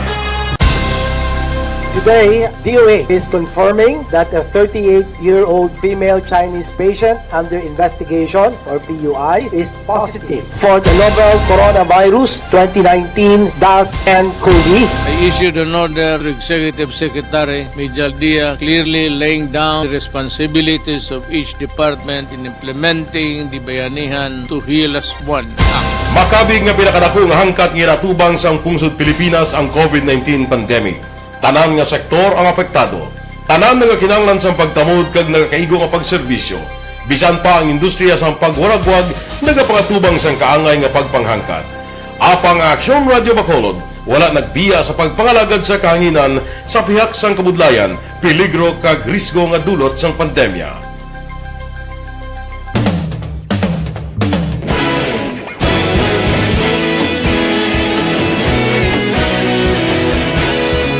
Today, DOA is confirming that a 38-year-old female Chinese patient under investigation, or PUI, is positive for the novel coronavirus 2019-nCoV. I issued an order to Executive Secretary Major Dia clearly laying down the responsibilities of each department in implementing the Bayanihan to Heal as One Act. Makabig nga pinakadako nga hangkat nga natubang sang pungsod Pilipinas ang COVID-19 pandemic. Tanan nga sektor ang apektado. Tanan nga kinahanglan sang pagtamod kag nagakaigo nga pagserbisyo. Bisan pa ang industriya sang pagwaragwag nagapangatubang sang kaangay nga pagpanghangkat. Apang Aksyon Radio Bacolod wala nagbiya sa pagpangalagad sa kahanginan sa pihak sang kabudlayan, peligro kag risgo nga dulot sang pandemya.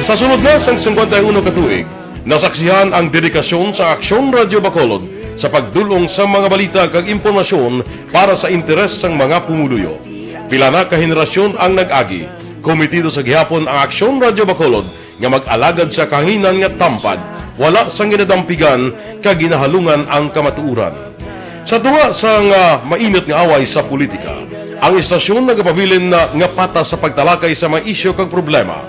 Sa sunod na sang 51 katuig, nasaksihan ang dedikasyon sa Aksyon Radio Bacolod sa pagdulong sa mga balita kag impormasyon para sa interes sang mga pumuluyo. Pila na ka henerasyon ang nag-agi, komitido sa gihapon ang Aksyon Radio Bacolod nga mag-alagad sa kahanginan nga tampad, wala sang ginadampigan kag ginahalungan ang kamatuuran. Sa tunga sang mainit nga away sa politika, ang istasyon nagapabilin na nga patas sa pagtalakay sa mga isyu kag problema.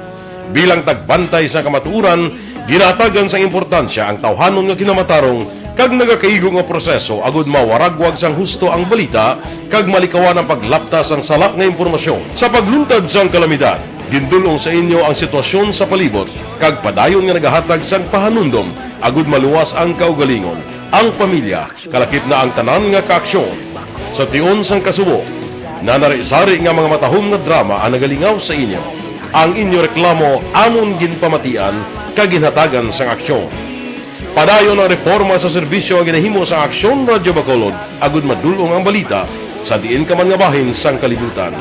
Bilang tagbantay sa kamatuuran, ginatagan sa importansya ang tawhanon nga kinamatarong kag nagakaigo nga proseso agud mawaragwag sang husto ang balita kag malikawan ang paglaptas ang salak nga impormasyon. Sa pagluntad sang kalamidad, gindulong sa inyo ang sitwasyon sa palibot kag padayon nga nagahatag sang pahanundom agud maluwas ang kaugalingon, ang pamilya, kalakip na ang tanan nga kaaksyon. Sa tion sang kasubo, nanari-sari nga mga matahom nga drama ang nagalingaw sa inyo. Ang inyo reklamo amon ginpamatian kag ginhatagan sang aksyon. Padayon ang reforma sa serbisyo ang ginahimo sa Aksyon Radio Bacolod agud madulong ang balita sa diin ka man nga bahin sang kalibutan.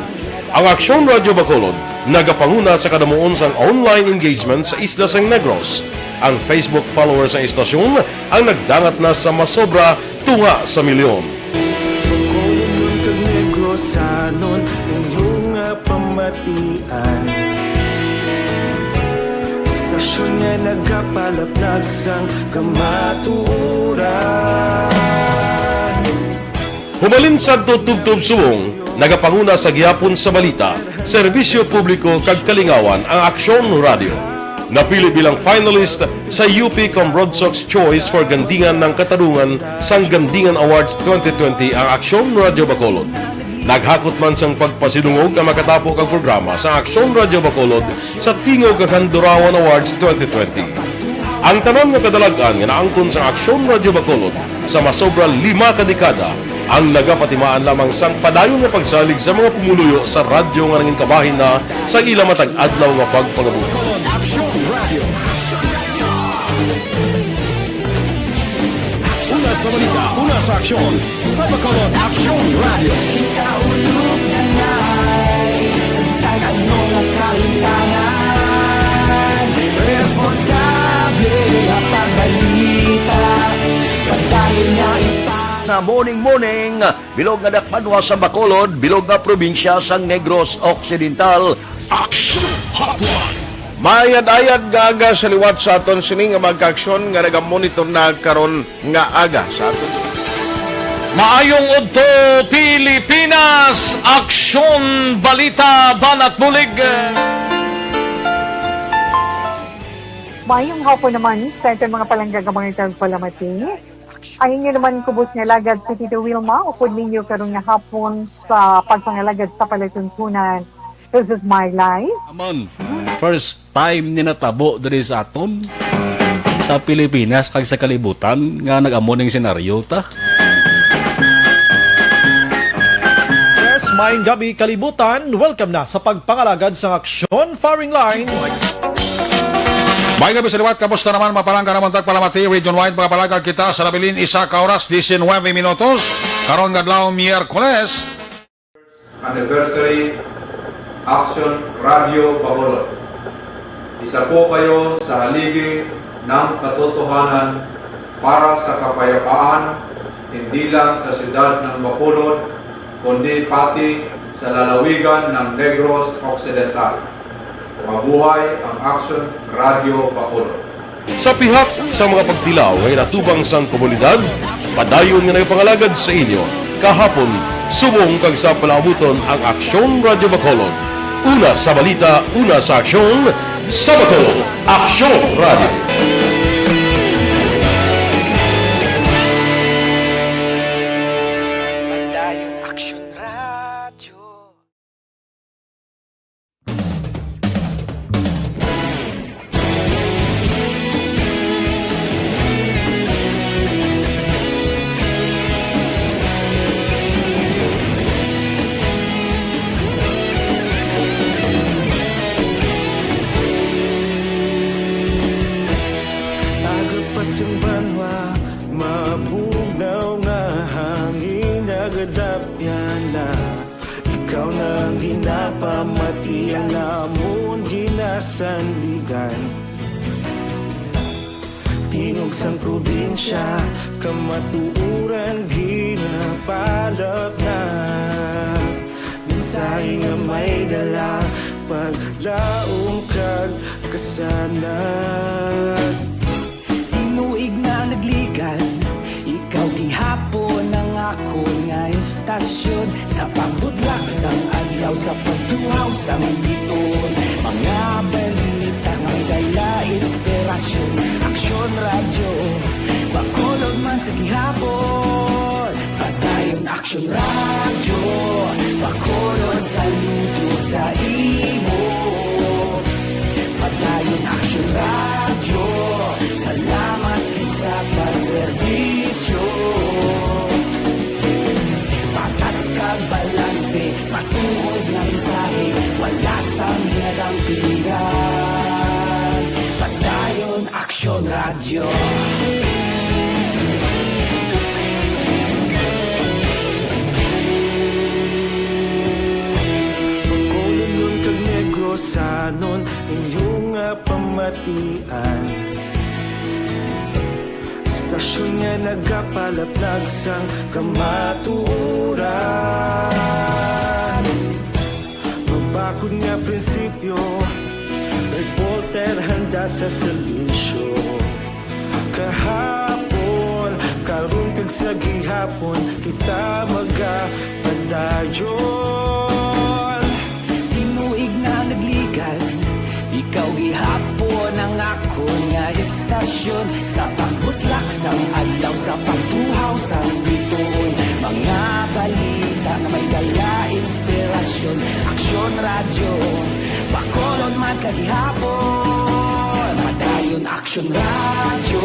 Ang Aksyon Radio Bacolod nagapanguna sa kadamuon sang online engagement sa isla sang Negros. Ang Facebook followers sa istasyon ang nagdangat na sa masobra tunga sa milyon. Bacolod kag Negros anon inyong pamatian. Istasyon nga nagapalaplag sang kamatuuran. Humalin sa tubtub suwong, nagapanguna sa gihapon sa balita, serbisyo publiko kag kalingawan ang Aksyon Radio. Napili bilang finalist sa UP Comrade Sox Choice for Gandingan ng Katarungan sang Gandingan Awards 2020 ang Aksyon Radio Bacolod. Naghakot man sang pagpasidungog ang makatapo kang programa sa Aksyon Radio Bacolod sa Tingog kag Handurawan Awards 2020. Ang tanon nga kadalagan nga naangkon sa Aksyon Radio Bacolod sa masobra 5 kadekada ang nagapatimaan lamang sang padayon nga pagsalig sa mga pumuluyo sa radyo nga nangin kabahin na sa ila matag adlaw nga pagpangabuhi. Una sa balita, una sa aksyon, sa Bacolod Aksyon Radio. Ikaulog na na'y sabisan ano nga kahintangan. Responsable ang pagbalita, pagdahil niya Na morning, bilog nga dakpanwa sa Bacolod, bilog nga probinsya sang Negros Occidental. Aksyon Hotline. Mayad-ayad nga aga sa liwat sa aton sini nga magkaaksyon nga nagamonitor na karon nga aga sa aton. Maayong udto Pilipinas, Aksyon Balita Banat Bulig. Mayong hapon naman sa ito mga palanggang mga palamati. Ay inyo naman kubos nga lagad sa Tito Wilma, upod ninyo karon nga hapon sa pagpangalagad sa palatuntunan. This is my life. Amon, first time ni natabo diri sa aton sa Pilipinas kag sa kalibutan nga nag-amon ning senaryo ta. Yes, maayong gabi kalibutan. Welcome na sa pagpangalagad sa Aksyon Firing Line. May gabi sa liwat, kamusta naman mapalangga naman tagpalamati, region wide mga palagag kita sa labilin isa ka oras, 19 minutos, karon gadlaw Miyerkules. Anniversary Aksyon Radio Bacolod. Isa po kayo sa haligi ng katotohanan para sa kapayapaan, hindi lang sa siyudad ng Bacolod, kundi pati sa lalawigan ng Negros Occidental. Mabuhay ang Aksyon Radio Bacolod. Sa pihak sa mga pagtilaw ay natubang sang komunidad, padayon nga nagpangalagad sa inyo. Kahapon, subong kag sa palabuton ang Aksyon Radio Bacolod. Una sa balita, una sa aksyon, sa Bacolod, Aksyon Radio. Mandayong Aksyon Radio. Pasang banwa, mabugnaw nga hangin nagadapyan na. Ikaw na ang ginapamati ang amon ginasandigan. Tingog sang probinsya, kamatuuran ginapalap na. Minsay nga may dala, paglaong kag kasanag. Inuig na nagligan, ikaw gihapon ang ako nga istasyon. Sa pagbudlak sang adlaw, sa pagtuhaw sang biton. Mga balita nga dala inspirasyon. Aksyon radyo, bakolod man sa gihapon. Padayon aksyon radyo, bakolod saludo sa imo. Padayon aksyon radyo, salamat sa pagserbisyo. Patas kag balanse, matuod na mensahe, wala sang ginadang pilihan. Padayon aksyon radyo. Pagkolon kag negrosanon, inyong nga pamatian. Stasyon nga nagapalaplag sang kamatuuran. Magbakod nga prinsipyo, reporter handa sa serbisyo. Kahapon, karon kag sa gihapon, kita magapadayon. Tinuig na nagligan, ikaw gihapon ang ako nga istasyon. Sa pagbutlak sang adlaw, sa pagtuhaw sang biton. Mga balita na may dala inspirasyon. Aksyon radyo, bakolon man sa gihapon. Padayon aksyon radyo,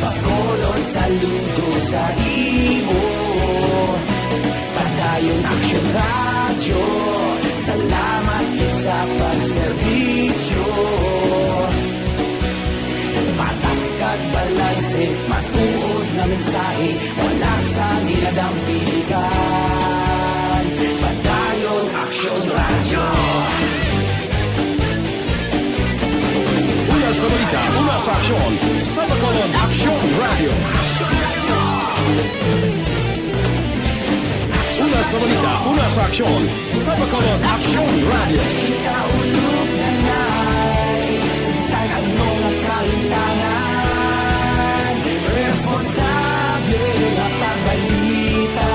bakolon saludo sa imo. Padayon aksyon radyo, salamat sa pagserbisyo. Patas kag balanse, matuod na mensahe, wala sa ginadang pilihan. Padayon aksyon radyo. Una sa balita, una sa aksyon, sa Bacolod Aksyon Radio. Una sa balita, una sa aksyon, sa Bacolod Aksyon Radio. Ikaulog na na'y sabisan ang mga kahintangan. Responsable na pagbalita,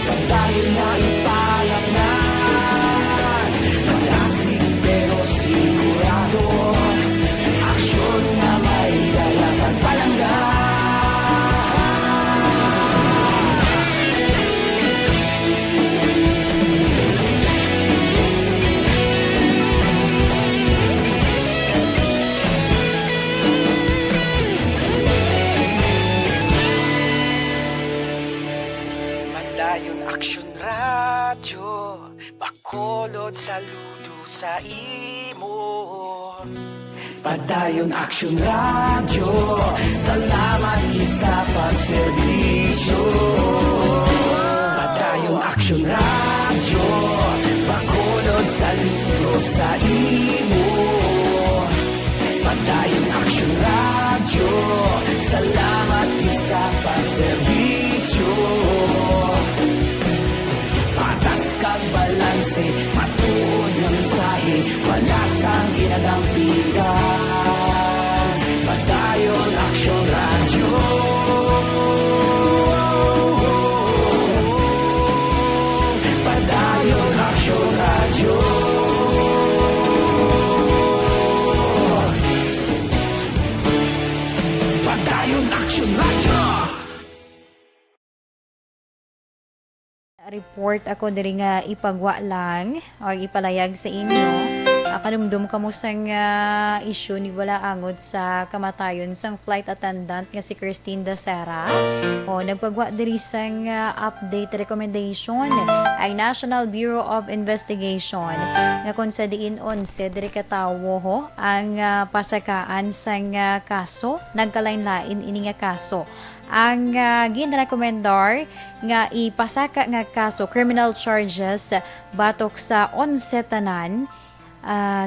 pagdahil na ipalak na. Malasig pero sigurado, aksyon na may dalagang palangga. Padayon aksyon radyo, bakolod saludo sa imo. Padayon aksyon radyo, salamat gid sa pagserbisyo. Padayon aksyon radyo, bakolod saludo sa imo. Padayon aksyon radyo, salamat gid sa pagserbisyo. Patas kag balanse, matuod na mensahe, wala sang ginadang pilihan. Padayon aksyon radyo. Padayon aksyon radyo. Padayon aksyon radyo. Report ako diri nga ipagwa lang o ipalayag sa inyo Kanumdum ka mo sang issue ni wala angod sa kamatayon sang flight attendant nga si Christine Dacera. O nagpagwa diri sang update recommendation ay National Bureau of Investigation nga kung sa diin 11 diri katawo ho ang pasakaan sang kaso nagkalain-lain ini nga kaso. Ang ginrekomendar nga ipasaka nga kaso criminal charges batok sa 11 tanan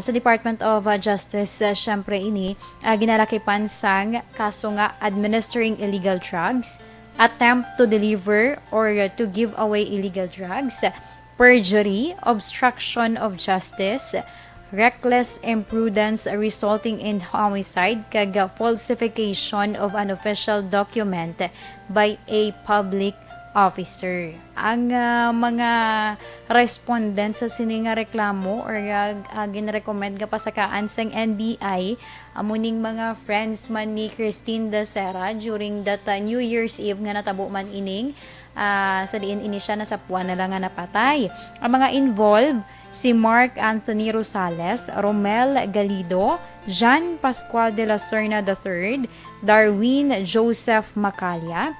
sa Department of Justice. Syempre ini ginalakipan sang kaso nga administering illegal drugs, attempt to deliver or to give away illegal drugs, perjury, obstruction of justice, reckless imprudence resulting in homicide, kag falsification of an official document by a public officer. Ang mga respondent sa sining nga reklamo or ginrecommend nga pasakaan sang NBI amuning mga friends man ni Christine Dacera during that New Year's Eve nga natabo man ining sa diin ini siya na sa puwan na lang nga napatay. Ang mga involved si Mark Anthony Rosales, Romel Galido, Jean Pascual de la Serna III, Darwin Joseph Macalia,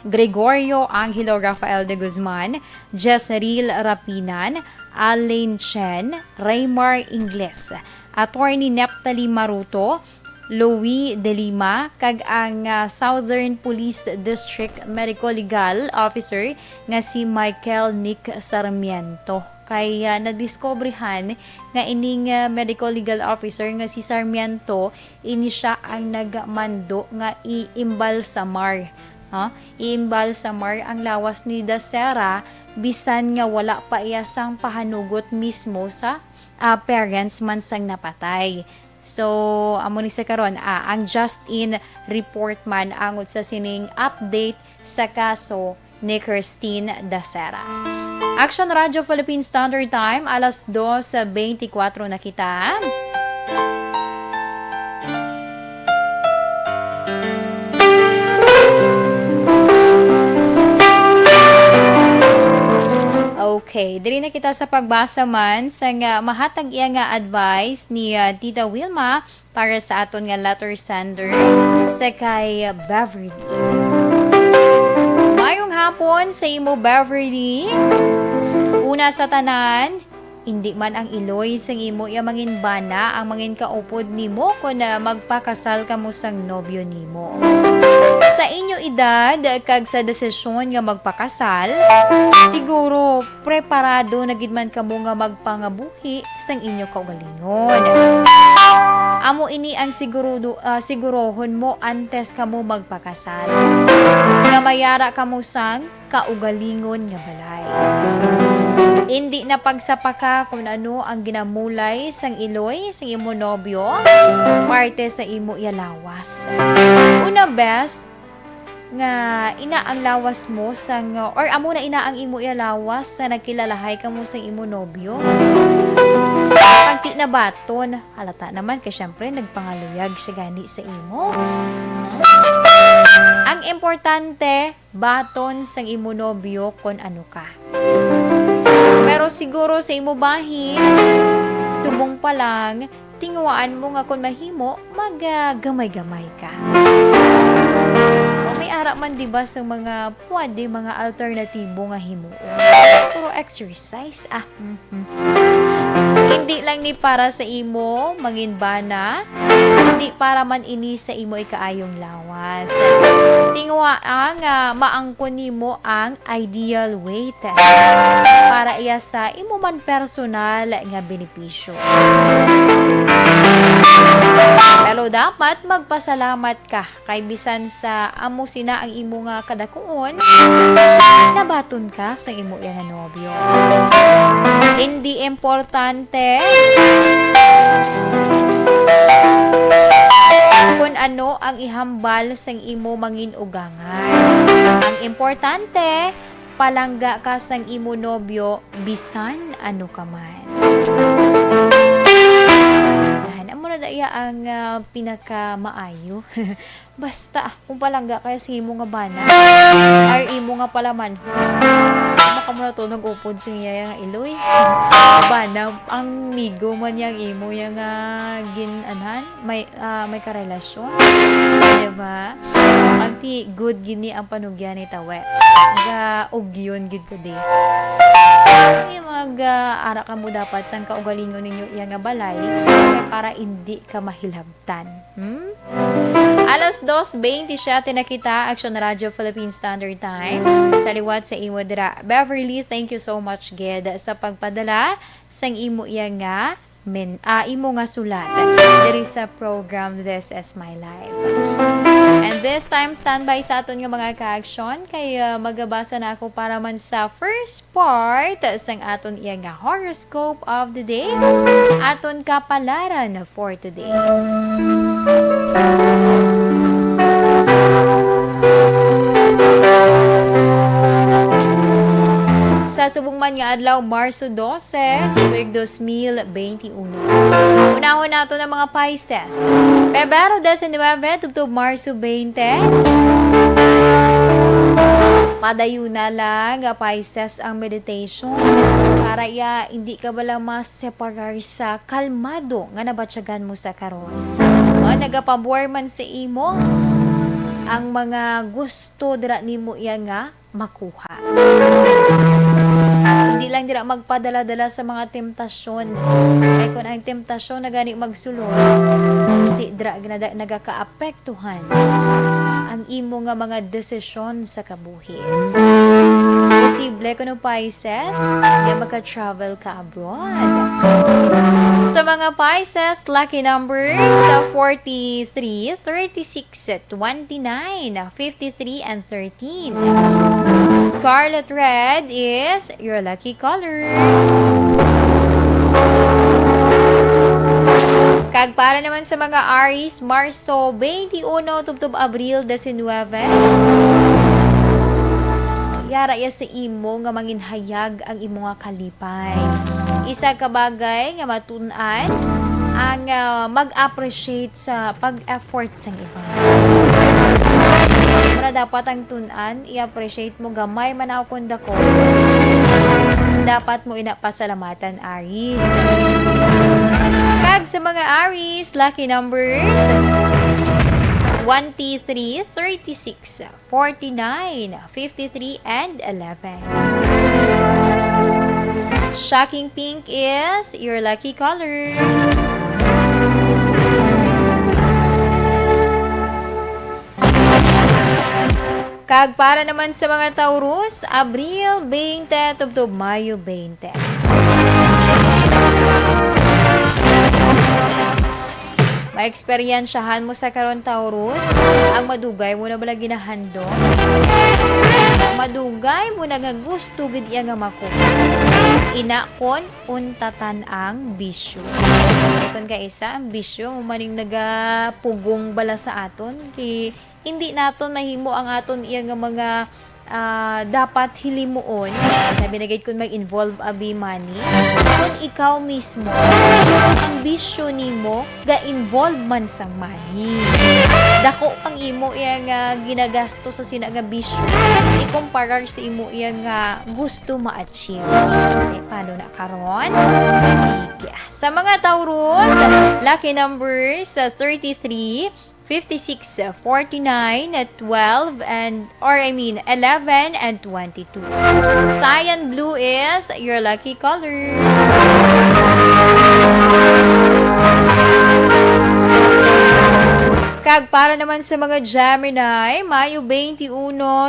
Gregorio Angelo Rafael de Guzman, Jezreel Rapinan, Alain Chen, Raymar Ingles, Attorney Neptali Maruto, Louis De Lima, kag ang Southern Police District Medical Legal Officer nga si Michael Nick Sarmiento. Kaya nadiskobrehan nga ining medical legal officer nga si Sarmiento, ini siya ang nagmando nga iimbalsamar. Iimbalsamar ang lawas ni Dacera bisan nga wala pa iyasang pahanugot mismo sa parents man sang napatay. So, amo ni sa karon ang just-in report man angod sa sining update sa kaso ni Christine Dacera. Action Radio Philippine Standard Time, alas 2:24 na kita. Okay, diri na kita sa pagbasa man sa nga mahatag iya nga advice ni Tita Wilma para sa aton nga letter sender sa kay Beverly. Mayong hapon sa imo, Beverly. Una sa tanan, hindi man ang iloy sang imo iya mangin bana ang mangin kaupod nimo kun magpakasal kamo sang nobyo nimo. Sa inyo edad kag sa desisyon nga magpakasal, siguro preparado na gid man kamo nga magpangabuhi sang inyo kaugalingon. Amo ini ang sigurohon mo antes kamo magpakasal. Nga mayara kamo sang kaugalingon nga balay. Hindi na pagsapaka kung ano ang ginamulay sang iloy sang imo nobyo, parte sa imo yalawas. Una best nga ina ang lawas mo sang or amo na ina ang imo yalawas sa nagkilalahay ka mo sang imo nobyo. Pagti na baton, halata naman kay syempre nagpangaluyag siya gani sa imo. Ang importante, baton sang imo nobyo kon ano ka. Pero siguro sa imo bahin, subong pa lang, tingwaan mo nga kung mahimo, maggamay-gamay ka. O may ara man diba sa mga pwede, mga alternatibo nga himo. Puro exercise, Hindi lang ni para sa imo, mangin bana, hindi para man ini sa imo ikaayong lawas. Tingwa ang maangkon nimo ang ideal weight para iya sa imo man personal nga benepisyo. Pero dapat magpasalamat ka kay bisan sa amo sina ang imo nga kadakuon, nabaton ka sa imo nga nobyo. Hindi importante kung ano ang ihambal sang imo mangin ugangan. Ang importante, palangga ka sang imo nobyo bisan ano ka man. Amo na na daya ang pinaka-maayo. Basta, kung palangga kaya sa imo nga bana, ay imo nga palaman. Baka mo na to nag-upod sa iya nga iloy. Bana, ang migo man yang imo yang ginanhan, may karelasyon. Diba? Ang ti good gini ang panugyan ni tawe. Ga ugyon gid ko di. Mag-ara ka mo dapat sang kaugalingon ninyo iya nga balay para hindi ka mahilabtan. Alas 2:27 na kita, Action Radio Philippine Standard Time. Sa liwat sa imo dira. Beverly, thank you so much gid sa pagpadala sang imo iya nga imo nga sulat diri sa program This Is My Life. And this time, standby sa aton nga mga ka-action kay magabasa na ako para man sa first part sang aton iya nga horoscope of the day, aton kapalaran for today. Sa subong man nga adlaw, Marso 12, tuig 2021. Unahon nato ng mga Pisces. Pebrero 19, tubtob Marso 20. Padayon na lang, Pisces, ang meditation. Para hindi ka bala mas separar sa kalmado nga nabatsyagan mo sa karon. Nagapabor man sa imo ang mga gusto dira nimo iya nga makuha. Hindi lang dira magpadala-dala sa mga temptasyon. Kaya kung ang temptasyon na gani magsulod, hindi dira nagaka-apektuhan ang imo nga mga desisyon sa kabuhi. Posible kuno Pisces, nga maka-travel ka abroad. Sa mga Pisces, lucky numbers sa 43, 36, 29, 53, and 13. Scarlet red is your lucky color. Kag para naman sa mga Aries, Marso 21, tubtob Abril 19. Yara ya sa imo nga manginhayag ang imo nga kalipay. Isa ka bagay nga matun-an ang mag-appreciate sa pag-effort sa iba. Para dapat ang tun-an, i-appreciate mo gamay man ako kunda ko. Dapat mo inapasalamatan, Aries. Kag sa mga Aries, lucky numbers 23, 36, 49, 53, and 11. Shocking pink is your lucky color. Kag para naman sa mga Taurus, Abril 20, tubtob Mayo 20. Maeksperiensyahan mo sa karon Taurus, ang madugay mo na bala ginahando. Madugay mo na nga gusto gid iya nga makuha. Inakon untatan ang bisyo. Kung ka isa ang bisyo mo maning nagapugong bala sa aton kay hindi naton mahimo ang aton iya nga mga dapat hilimuon na binagay kung mag-involve abi money kung ikaw mismo ang bisyo nimo ga-involve man sa money. Dako ang imo iya nga ginagasto sa sina nga bisyo ikumparar sa imo iya nga gusto ma-achieve. Paano na karon? Sige. Sa mga Taurus, lucky numbers 33, 56, 49, 12, 11, and 22. Cyan blue is your lucky color. Kag para naman sa mga Gemini, Mayo 21,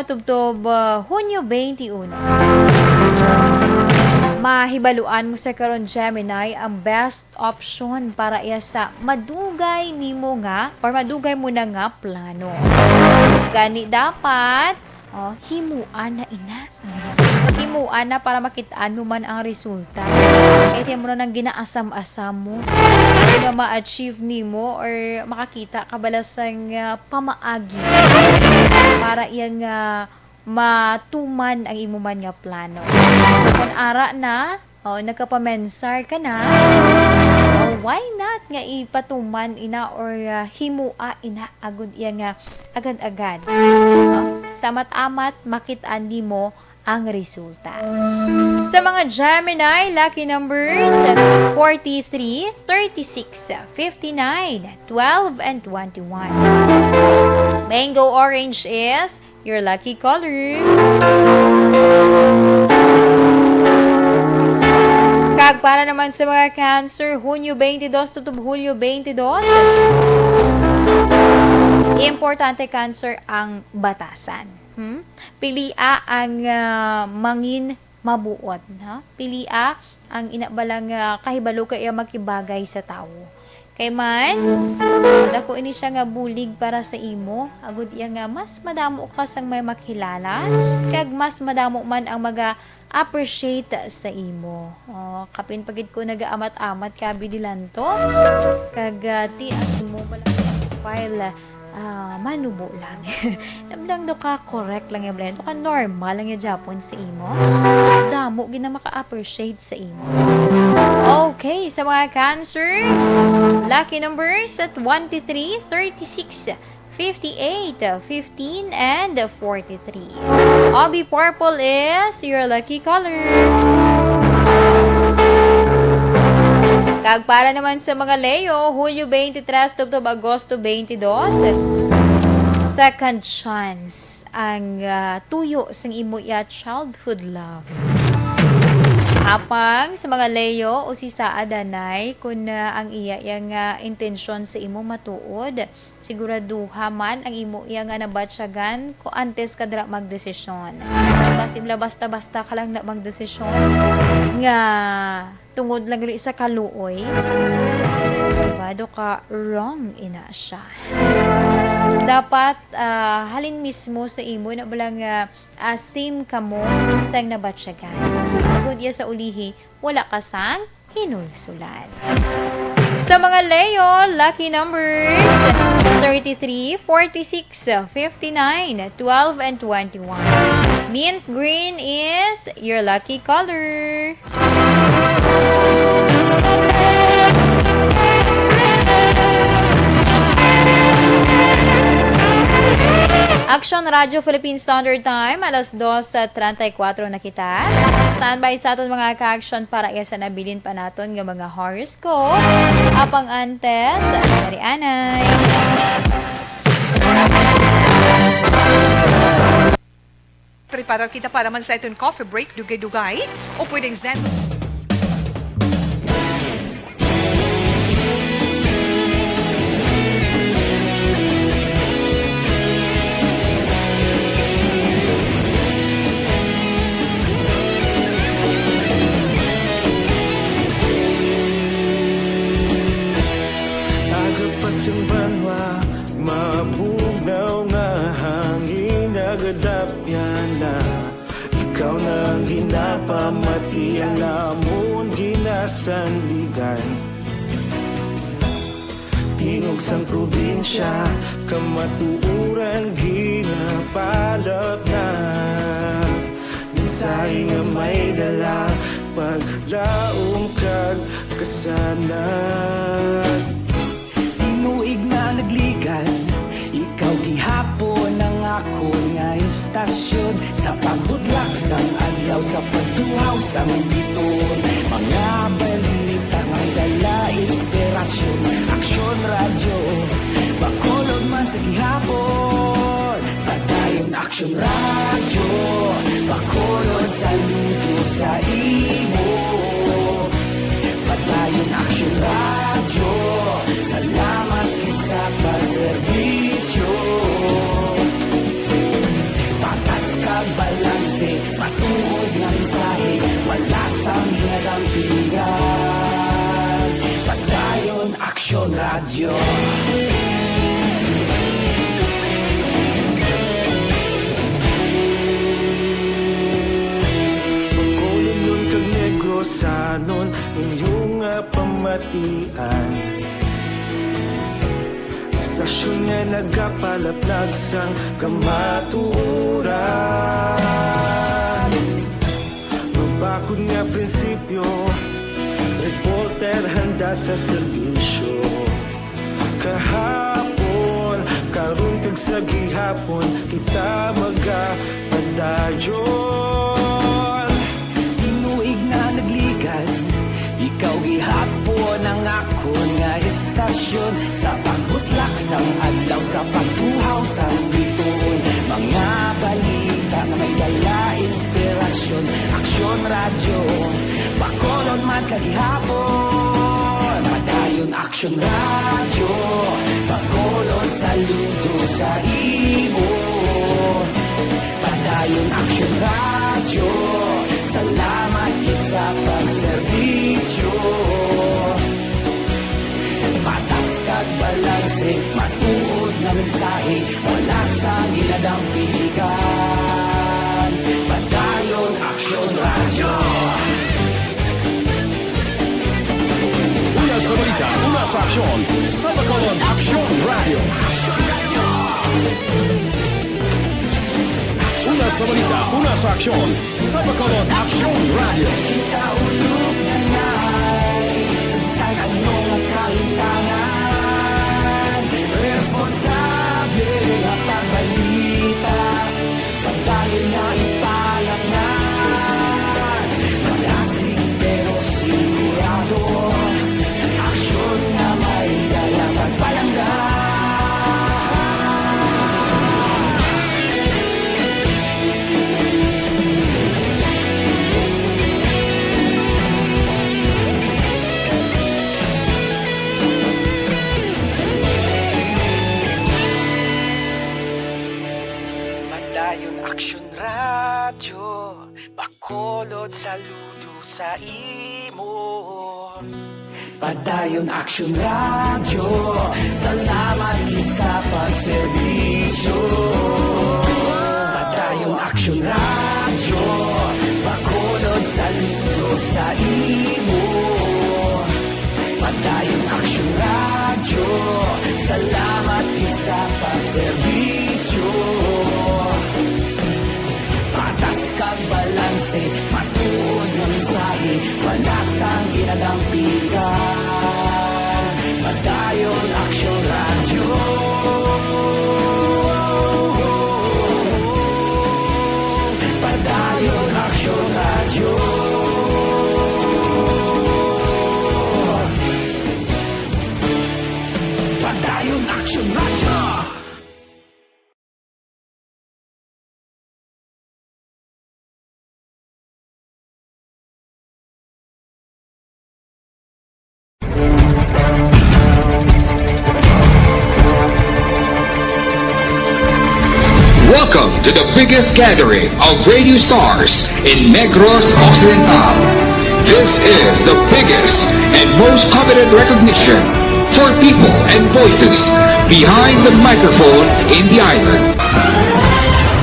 tubtob Hunyo 21. Mahibaluan mo sa karon Gemini ang best option para iya sa madugay nimo nga or madugay mo na nga plano. Gani dapat himuan na ina. Himuan na para makitaan mo man ang resulta. Kaya mo na nang ginaasam-asam mo na ma-achieve nimo or makakita ka balasang pamaagi para iyang matuman ang imo man nga plano. So kung ara na, nagkapamensar ka na, why not nga ipatuman ina or himua ina agud iya nga agad-agad. Samat-amat makitaan nimo ang resulta. Sa mga Gemini, lucky numbers 43, 36, 59, 12, and 21. Mango orange is your lucky color. Kag para naman sa mga Cancer, Hunyo 22 tutup Hulyo 22. Importante Cancer ang batasan. Pilia ang mangin mabuot. Pilia ang inabalang kahibalo kaya makibagay sa tao. Kay man, dako ini siya nga bulig para sa imo. Agud iya nga mas madamo ka sang may makilala. Kag mas madamo man ang appreciate sa imo. Kapin pagid ko nagaamat-amat ka bidilanto. Kag ti ang mo bala file manubo lang. Namdang do ka correct lang yung blend. Ka normal lang yung Japon sa imo. Damo gina maka-appreciate sa imo. Okay, sa mga Cancer, lucky numbers at 23, 36, 58, 15, and 43. Obi purple is your lucky color. Kag para naman sa mga Leo, Hulyo 23 to Agosto 22, second chance ang tuyo sang imo ya childhood love. Apang sa mga Leo o si Saadanay kung ang iya yang intensyon sa imo matuod, siguraduha man ang imo iya nga nabatsyagan ko antes ka dra magdesisyon. Kasi basta-basta ka lang na magdesisyon nga tungod lang rin sa kaluoy, diba? Do ka wrong ina siya. Dapat halin mismo sa imo na balang same ka mo sang nabatsyagan. Agud iya sa ulihi, wala ka sang hinulsulan. Sa mga Leo, lucky numbers 33, 46, 59, 12, and 21. Mint green is your lucky color. Action Radio Philippine Standard Time, alas 2:34 na kita. Standby sa aton mga ka-action para isa nabilin pa naton ng mga horoscope. Apang antes, dari anay. Prepara kita para man sa itong coffee break, dugay-dugay, o pwedeng zen. Agapasang banwa, mabugnaw nga hangin nagadapyan na. Ikaw na ginapamatian namon ginasandigan. Tingog sang probinsya, kamatuuran ginapalap na. Minsay nga may dala, paglaom kag kasanan. Tinuig na nagligan, ikaw gihapon ang ako nga istasyon. Sa pagbutlak sang adlaw, sa pagduhaw sang biton. Mga balita nga dala inspirasyon. Aksyon radyo, bakolod man sa gihapon. Padayon aksyon radyo, bakolod sa luto sa imo. Padayon aksyon radyo, salamat sa pagserbisyo. Patas kag balanse, matuod ng mensahe, wala sang hinagang pilihan. Padayon aksyon radyo. Pagkulong nun kag negro sanon, inyong pamatian. Stasyon nga nagapalaplag sang kamaturan. Mabakod nga prinsipyo, reporter handa ka sa serbisyo. Kahapon, karon kag sa gihapon, kita magapadayon. Tinuig na nagligad, ikaw gihapon ang ako nga estasyon. Sa pagbutlak sang adlaw, sa pagtuhaw sang bituon, mga balita na may dala inspirasyon. Aksyon radyo, bakolod man sa gihapon. Padayon aksyon radyo, bakolod saludo sa imo. Padayon aksyon radyo, salamat kit sa pagserbisyo. Patas kag balanse, matuod na mensahe, wala sa ginadampigan. Padayon aksyon radyo. Una sa balita, una sa aksyon, sa Bacolod Action Radio. Una sa balita, una sa aksyon, sa Bacolod Action Radio. Kaulog na ngay, sabsan ano ang kahintangan. Responsable ang pagbalita, pagdayo na ipalaknan. Malasig pero sigurado, aksyon na may dalang pagpalanggan. Padayon aksyon radyo, bakolod saludo sa imo. Padayon aksyon radyo, salamat gid sa pagserbisyo. Padayon aksyon radyo, bakolod saludo sa imo. Padayon aksyon radyo, salamat gid sa pagserbisyo. Patas kag balanse, matuod ng mensahe, wala sang ginadampigan. Padayon aksyon radyo. Padayon aksyon radyo. Padayon aksyon radyo. Welcome to the biggest gathering of radio stars in Negros Occidental. This is the biggest and most coveted recognition for people and voices behind the microphone in the island.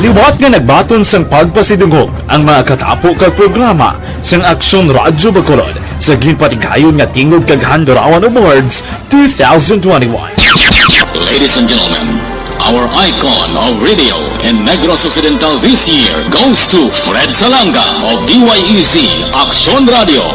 Liwat nga nagbaton sang pagpasidungog ang mga katapo kag programa sang Aksyon Radyo Bacolod sa ginpatigayon nga tingog kag Handurawan Awards 2021. Ladies and gentlemen, our icon of radio in Negros Occidental this year goes to Fred Salanga of DYEZ Aksyon Radio.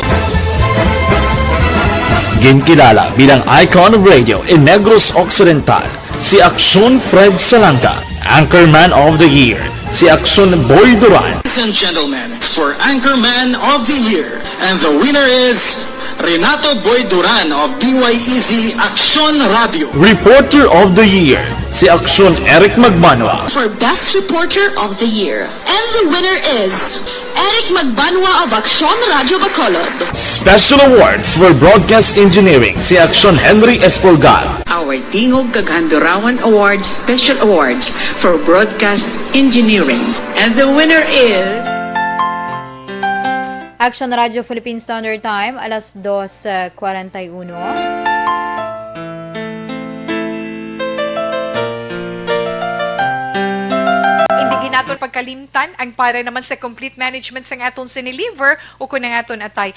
Ginkilala bilang icon of radio in Negros Occidental, si Aksyon Fred Salanga. Anchorman of the Year, si Aksyon Boy Duran. Ladies and gentlemen, for Anchorman of the Year, and the winner is Renato Boy Duran of DYEZ Aksyon Radio. Reporter of the Year, si Aksyon Eric Magbanwa. For Best Reporter of the Year, and the winner is Eric Magbanwa of Aksyon Radio Bacolod. Special awards for broadcast engineering, si Aksyon Henry Espolgar. Our Tingog Kaghandurawan Awards Special Awards for Broadcast Engineering. And the winner is Action Radio Philippine Standard Time, alas 2:41. Naton pagkalimtan ang para naman sa complete management sang aton siniliver o kung ang aton atay.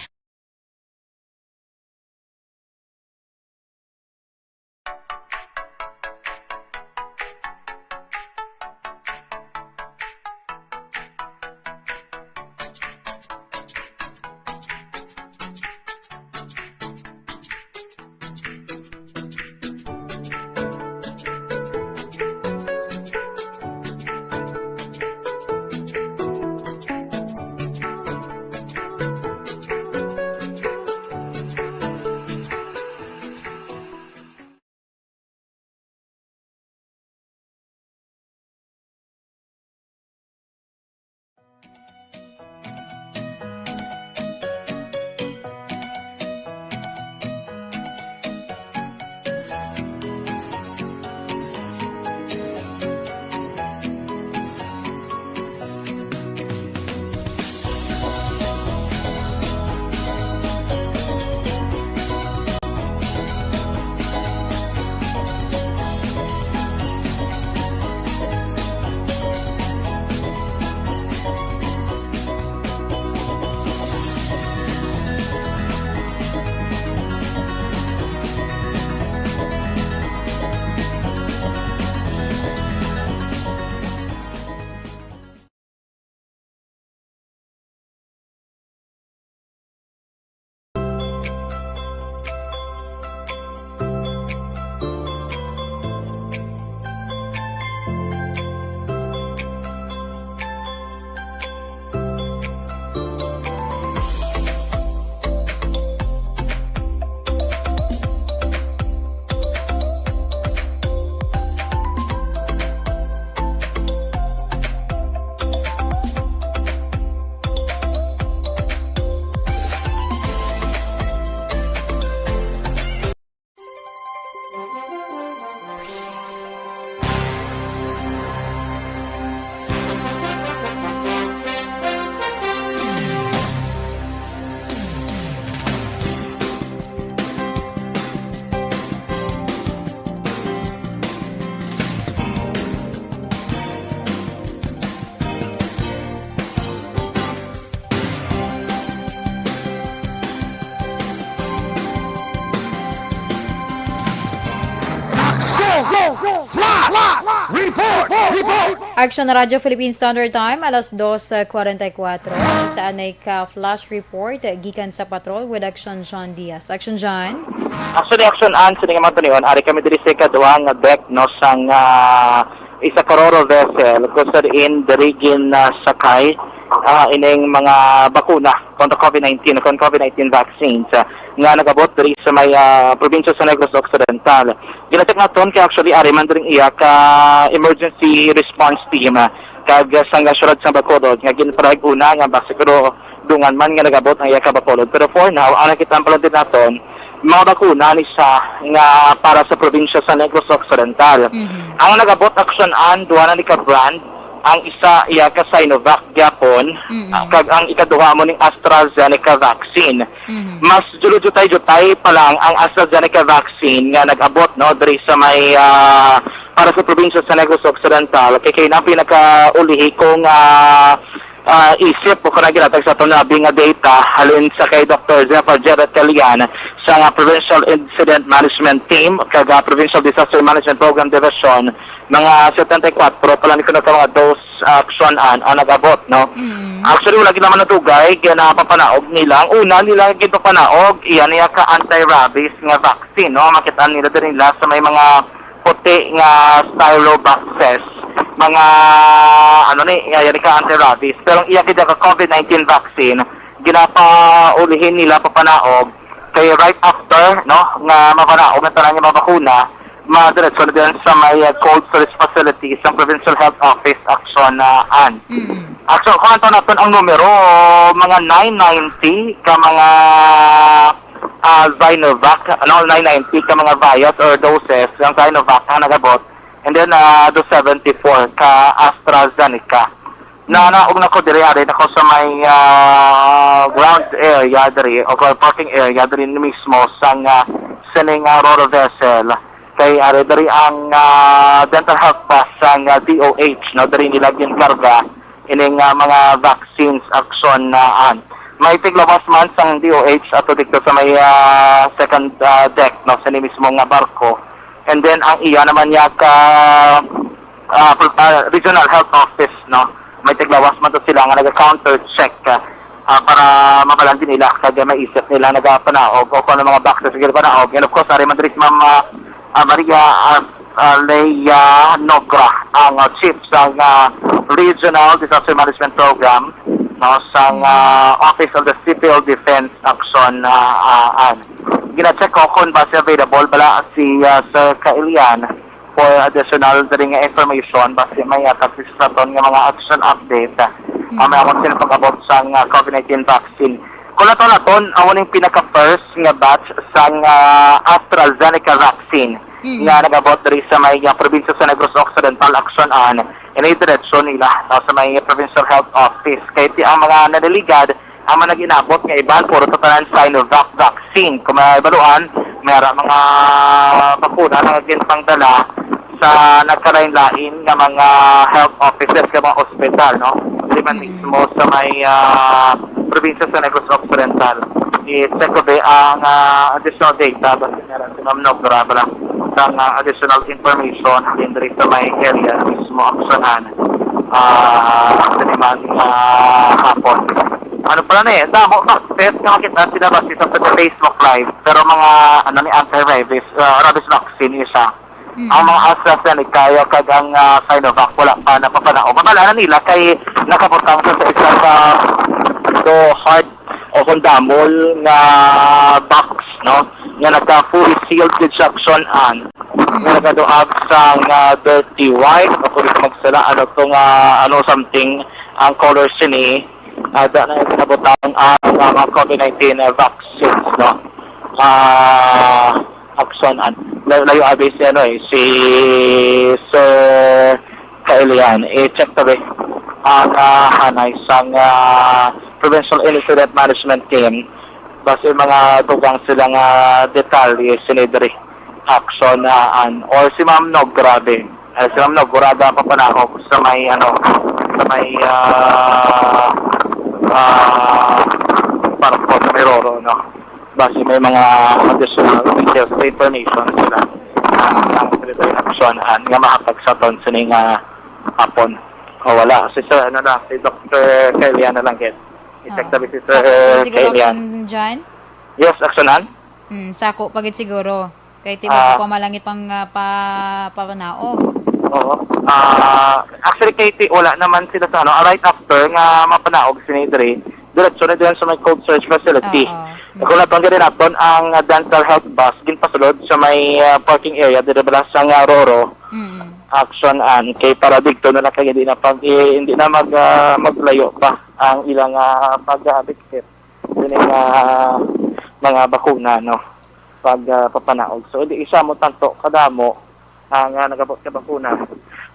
Action na Radyo Philippine Standard Time, alas 2:44. Saan ay ka-flash report gikan sa patrol with Action John Diaz. Action John? Action an sa nga matunion, ari kami diri sa kadua nga deck no sang isa karoro vessel kusad in the region Sakay ining mga bakuna kontra COVID-19 vaccines nga nagabot diri sa may probinsya sa Negros Occidental. Ginacheck naton kay actually ari man diri iya ka emergency response team kag sang syudad sa Bacolod nga ginparag una nga basiguro dungan man nga nagabot ang iya ka Bacolod. Pero for now, ang nakita pala din naton mga bakuna ni sa nga para sa probinsya sa Negros Occidental. Ang nagabot action an duha na ni ka brand, ang isa iya ka Sinovac gyapon, kag ang ikaduha mo ning AstraZeneca vaccine. Mas jutay pa lang ang AstraZeneca vaccine nga nag-abot no diri sa may para sa probinsya sa Negros Occidental kay na pinakaulihi kong isip o kung naginatag sa tunabing nga data halin sa kay Dr. Zephyr Jared Calian sa Provincial Incident Management Team kag Provincial Disaster Management Program Division mga 74 pala ni kuno mga dose action ang nagabot no. Actually wala gid naman natugay kaya napapanaog nila ang una nila gid papanaog iyan niya ka anti-rabies nga vaccine no. Makita nila din nila sa may mga puti nga stylo boxes mga yan ka anti-rabies pero iya kita ka COVID-19 vaccine ginapaulihin nila papanaog kay right after no nga mapanaog na tanan nga mabakuna madiretso na din sa may cold storage facility sa Provincial Health Office action an. Action kung anto natin ang numero mga 990 ka mga Sinovac 990 ka mga vials or doses ng Sinovac ang nagabot. And then, 274 ka AstraZeneca. Naog na ko diri ari ako sa may ground area diri o parking area diri mismo sang sining Roro vessel. Kay ari diri ang dental health pass sang DOH no diri nila ginkarga ining mga vaccines action an. May tiglabas man sang DOH ato dito sa may second deck no sa mismo nga barko. And then ang iya naman niya ka regional health office no may tiglawas man to sila nga naga-counter check para mabalansin nila kag maisip nila nagapanaog o kung mga boxes siguro panaog. And of course ari man diri Ma'am Maria Leia Nogra ang chief sa regional disaster management program no sa office of the civil defense action gina-check ko kung base available bala si Sir Kailian for additional daring information base may kapisaton nga mga action update may akong sinapag-abot sa COVID-19 vaccine. Kung naton ang pinaka-first nga batch sa AstraZeneca vaccine nga nag-abot diri sa may probinsya sa Negros Occidental action an inidiretso nila sa may Provincial Health Office kaya ang mga nadaligad ang mga nag-inabot nga iban puro totalan Sinovac vaccine. Kung may baluan, mayroon mga bakuna na ginpangdala sa nagkarain-lain nga mga health offices nga mga ospital, no? Liman mismo sa may probinsya sa Negros Occidental. I-check ko ba ang additional data basta meron si Ma'am Nogra bala ang additional information din diri sa may area mismo aksunan sa naman hapon. Ano pala na damo vaccines nga makita sila ba sa Facebook Live pero mga anti-rabies rabies vaccine isa. Ang mga AstraZeneca kag ang Sinovac wala pa napapanaog. Mabala na nila kay nakaputang sa isang hard o kondamol nga box no nga naka-fully sealed instruction an nga nagaduag sa dirty white o kung magsala something ang color sini da na pinabutang ang mga COVID-19 vaccines no action an layo abis si Sir Kailian i-check tabi ang hanay sang Provincial Incident Management Team base mga tugang silang detalye sinidri action or si Ma'am Nogra din si Ma'am Nogra pa panahog sa may sa may parang po sa Miroro no base may mga additional details information sila ang military action nga makapagsaton sa ning hapon. O wala. Si Sir, si Dr. Kelian na lang kit. I-check tabi si Sir Siguro Kelian. action dyan? Yes, actionan? Sako pagit siguro. Kay tibo ko malangit pang papanaog. Oo. Actually, Katie, wala naman sila sa right after nga mapanaog si Nidre, diretso na din sa may cold search facility. Kung natong gano'n natin, ang dental health bus, ginpasulod sa may parking area, diribala sa nga Roro, action kay para dito na lang kaya hindi na maglayo pa ang ilang pag-bikit. Yun yung mga bakuna, no? Papanaog. So, hindi isa mo tanto kadamo ang nagabot ka bakuna.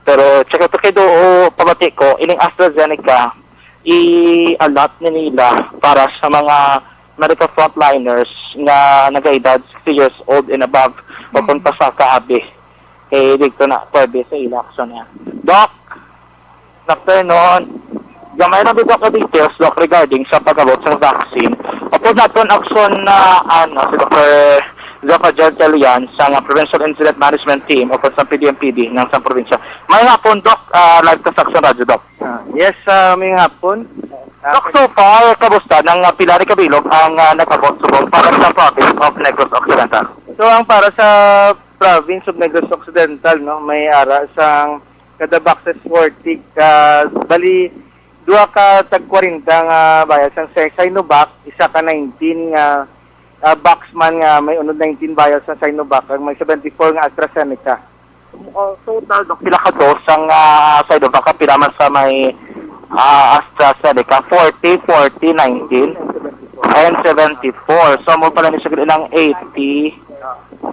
Pero, check ito kayo pabati ko, ining AstraZeneca, i-allot nila para sa mga medical frontliners na nag-edad 60 years old and above o kung pa sa kaabi. Dito na pwede sa election niya. Doc, afternoon, gamay na bigyan ka details, Doc, regarding sa pag-abot sa vaccine. Opo natin action na si Dr. Zapa Jertelian sa Provincial Incident Management Team o sa PDMPD ng sa probinsya. May hapon, Doc, live ka sa Action Radio, Doc. Yes, may hapon. Doc, so far, kamusta ng Pilari Kabilog ang nagabot subong para sa province of Negros Occidental? So, ang para sa province of Negros Occidental, no, may ara sang kada boxes 40 bali duha ka tag 40 nga bayad sang Sinovac, isa ka 19 nga boxman nga may unod 19 bayad sa Sinovac, ang may 74 nga AstraZeneca. Total, Doc, pila ka dos ang Sinovac, pila man sa may AstraZeneca, 40, 19, and 74. So, mo pala ni siya ng 80,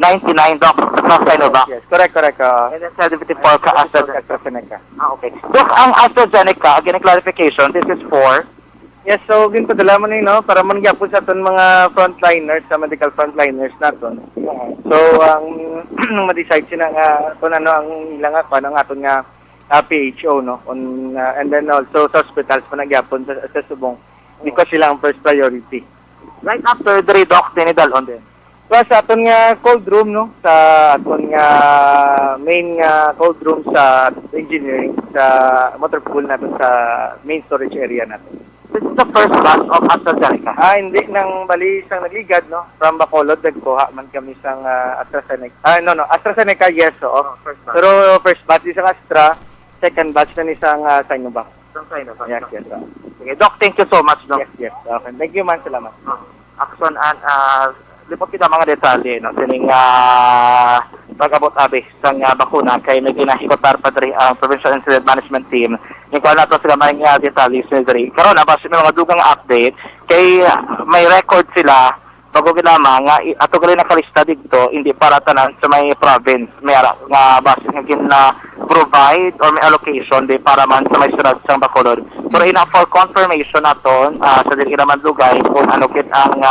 99, Doc, sa Sinovac. Yes, correct. And then 74 ka AstraZeneca. Okay. Doc, ang AstraZeneca, again, clarification, this is for? Yes, so ginpadala mo no, para mangyapon sa aton mga frontliners, sa medical frontliners naton. So, ang ma-decide sila nga kung ano ang ilang ang aton nga PHO, no? And then also sa hospitals pa nagyapon sa subong. Because sila ang first priority. Right after the Doc, tinidal on din. So, sa aton nga cold room, no? Sa aton nga main cold room sa engineering, sa motor pool natin sa main storage area natin. This is the first batch of AstraZeneca. Hindi. Nang bali isang nagligad, no? From Bacolod, nagkuha man kami isang AstraZeneca. AstraZeneca, yes, first batch. Pero first batch isang Astra, second batch na isang Sinovac. Sinovac. Yes. Okay, Doc, thank you so much, Doc. Yes. Okay. Thank you, man. Salamat. Action lipot kita mga detalye, no? Sining pag-abot abi sang bakuna kay may ginahikotar pa diri ang Provincial Incident Management Team. Yung kuha nato sila may detalye sa diri. Karon na base mga dugang update kay may record sila bago ginama nga ato gali nakalista dito hindi para tanan sa may province may nga base nga provide or may allocation di para man sa may sunod sang Bacolod. Pero ina for confirmation naton sa diri naman dugay kung ano kit ang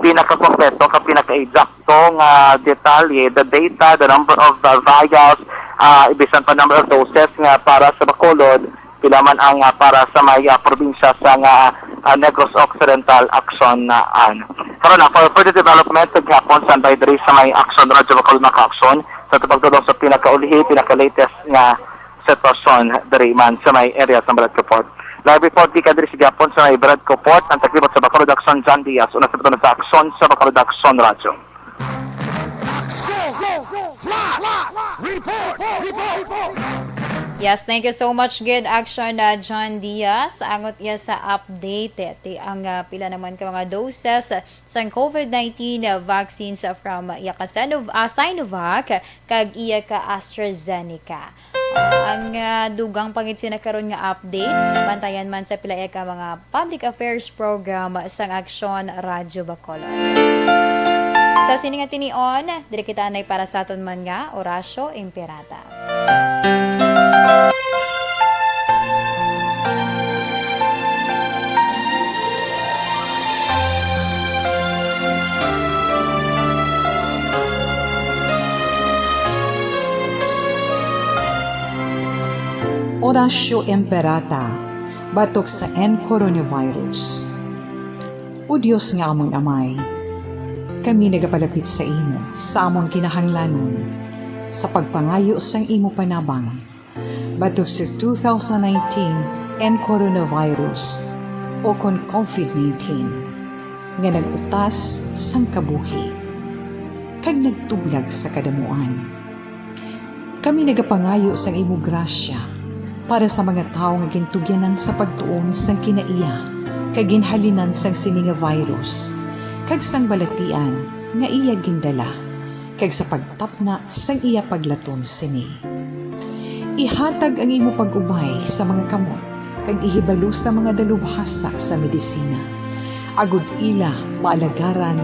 pinaka-kompleto, pinaka-exacto nga detalye, the data, the number of vials, ibisan pa number of doses nga para sa Bacolod, pila man ang para sa may probinsya sa Negros Occidental Action karon na for further development paghapon standby diri sa may Action Radio Bacolod Action sa pagtudong sa pinaka-ulihi, pinaka-latest nga sitwasyon diri man sa may area sa Balat Report. Live report di kadiri sa Gapon sa may Bradco Port ang taglibot sa Bacolod Action John Diaz una sa Action sa Bacolod Action Radio. Yes, thank you so much, good action John Diaz. Angot iya sa update ang pila naman ka mga doses sa COVID-19 vaccines from iya ka Sinovac kag iya ka AstraZeneca. Ang dugang pangit sinakaroon nga update, bantayan man sa pila iya ka mga public affairs program sang Action Radio Bacolod. Sa sininga tinion, diri kita anay para sa aton man nga Orasyo Imperata. Orasyo Imperata, batok sa coronavirus. O Diyos nga among amay, kami nagapalapit sa imo, sa among kinahanglanon. sa pagpangayo sang imo panabang batok sa 2019 and coronavirus o kon COVID-19 nga nagutas sang kabuhi kag nagtublag sa kadamuan. Kami nagapangayo sang imo grasya para sa mga tao nga gintugyanan sa pagtuon sang kinaiya kag ginhalinan sang sini nga virus kag sang balatian nga iya gindala kag sa pagtapna sang iya paglatom sini. Ihatag ang imo pag-ubay sa mga kamot kag ihibalo sa mga dalubhasa sa medisina. Agud ila maalagaran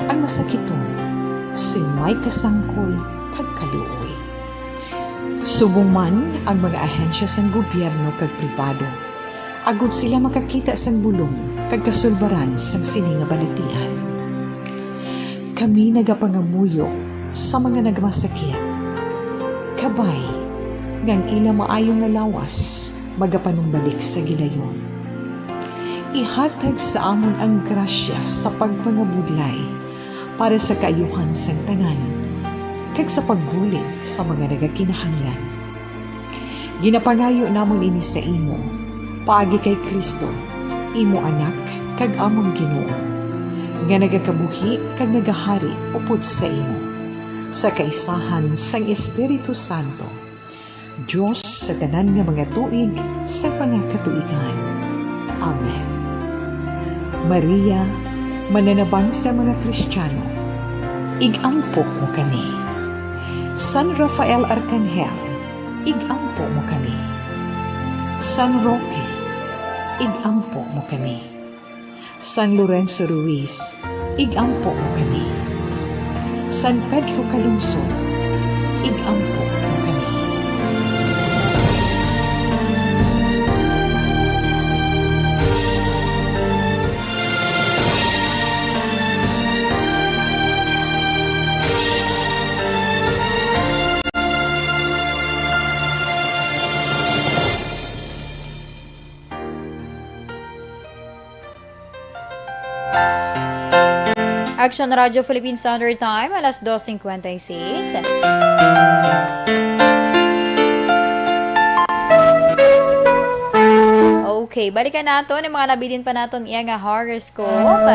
ang masakiton sin may kasangkol kag kaluoy. Subong man ang mga ahensya sa gobyerno kag pribado, agud sila makakita sang bulong kag kasulbaran sang sini nga balatian. Kami nagapangamuyo sa mga nagmasakit. Kabay, ngang ila maayong nga lawas, magapanumbalik sa gilayon. Ihatag sa amon ang grasya sa pagpangabudlay para sa kaayuhan sang tanan, kag sa pagbulig sa mga nagakinahanglan. Ginapangayo namon ini sa imo, paagi kay Kristo, imo anak, kag among Ginoo, nga nagakabuhi kag nagahari upod sa imo, sa kaisahan sang Espiritu Santo, Diyos sa tanan nga mga tuig sa pangakatuigan. Amen. Maria, mananabang sa mga Kristiyano, igampo mo kami. San Rafael Arcangel, igampo mo kami. San Roque, igampo mo kami. San Lorenzo Ruiz, igampo mo kami. San Pedro Calungsod, igampo mo kami. Action Radio Philippines Standard Time, alas 2:56. Okay, balikan natin ang mga nabilin pa natin iya nga horoscope.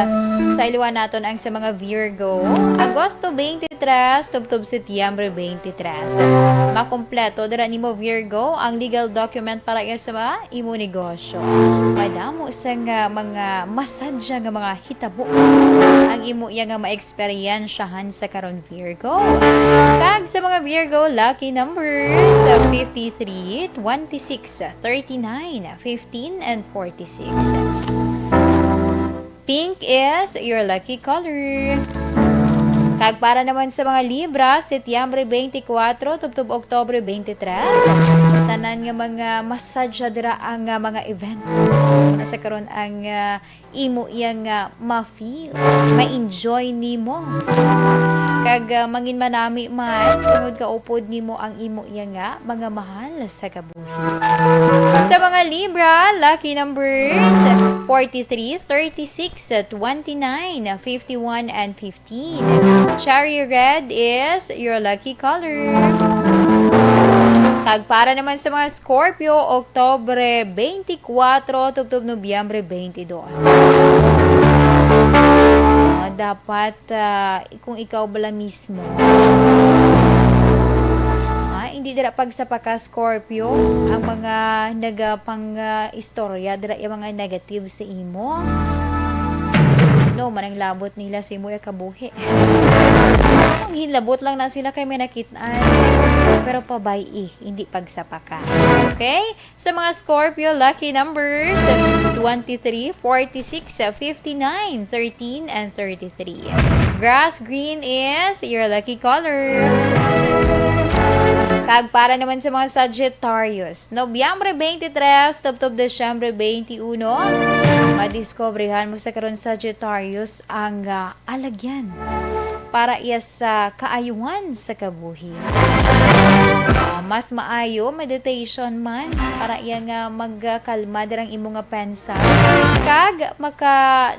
Sa iluwan natin ang sa mga Virgo. Agosto 23, tubtob Setyembre 23. Makompleto dira nimo Virgo ang legal document para iya sa mga imo negosyo. Madamo sa nga mga masadya nga mga hitabo ang imo iya nga maexperyensyahan sa karon Virgo. Kag sa mga Virgo lucky numbers 53, 26, 39, 15 and 46. Pink is your lucky color. Kag para naman sa mga Libra, Setyembre 24, tubtob Oktobre 23, tanan nga mga masadya dira ang mga events. Nasa karon ang imo iyang ma-feel, ma-enjoy nimo. Kag mangin manami man, tungod ka upod nimo ang imo iyang mga mahal sa kabuhi. Sa mga Libra, lucky numbers 43, 36, 29, 51, and 15. Cherry red is your lucky color. Kag para naman sa mga Scorpio, Oktobre 24, tubtob Nobyembre 22. Dapat kung ikaw bala mismo, hindi dira pag sa paka Scorpio ang mga nagapang istorya dira yung mga negative sa imo. No, manang labot nila sa imo kabuhi. Ang hilabot lang na sila kay may nakitaan. Pero pabay hindi pagsapaka. Okay? Sa mga Scorpio, lucky numbers 23, 46, 59, 13, and 33. Grass green is your lucky color. Kag para naman sa mga Sagittarius, Nobyembre 23, tubtob Desyembre 21, madiskobrehan mo sa karon Sagittarius ang alagyan para iya sa kaayuhan sa kabuhi. Mas maayo meditation man para iya nga magkalma dirang imo nga pensa kag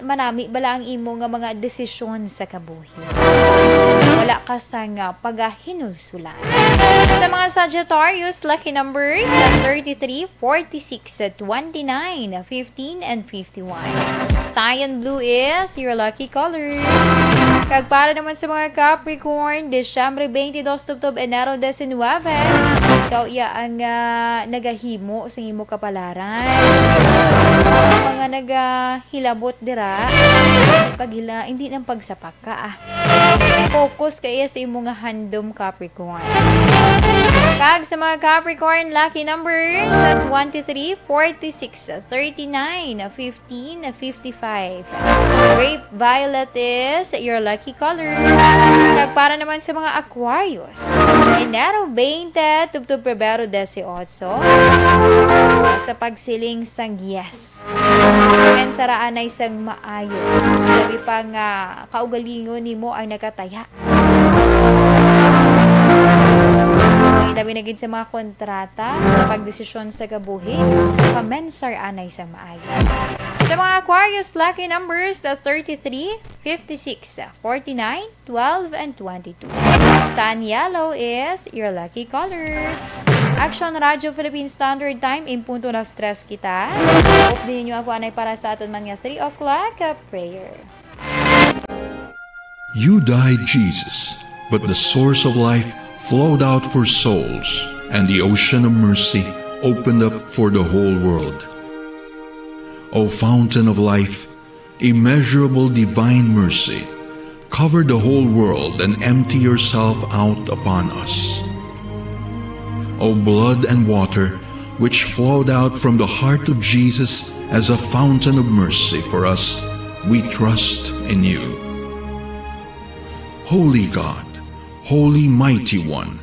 manami bala ang imo nga mga desisyon sa kabuhi. wala ka sang paghinulsulan. Sa mga Sagittarius, lucky numbers 33, 46, 29, 15, and 51. Cyan blue is your lucky color. Kag para naman sa mga Capricorn, Desyembre 22, tubtob Enero 19, ikaw iya ang nagahimo sa imo kapalaran. Mga nagahilabot dira, hindi nang pagsapak ka Focus kaya sa imo nga handom, Capricorn. Kag sa mga Capricorn, lucky numbers 23, 46, 39, 15, 55. Grape violet is your lucky color. Kag para naman sa mga Aquarius, Enero 20, tubtob Pebrero 18, sa pagsiling sang yes. Men saraan ay sang maayo. Sabi pa nga kaugalingon nimo ang nakataya. Dami na gid sa mga kontrata sa pagdesisyon sa kabuhi, pamensar anay sa maayo. Sa mga Aquarius, lucky numbers 33, 56, 49, 12, and 22. Sun yellow is your lucky color. Action Radio Philippine Standard Time, impunto na stress kita. Hope din ninyo ako anay para sa aton mga 3 o'clock prayer. You died, Jesus, but the source of life flowed out for souls, and the ocean of mercy opened up for the whole world. O fountain of life, immeasurable divine mercy, cover the whole world and empty yourself out upon us. O blood and water, which flowed out from the heart of Jesus as a fountain of mercy for us, we trust in you. Holy God, Holy Mighty One,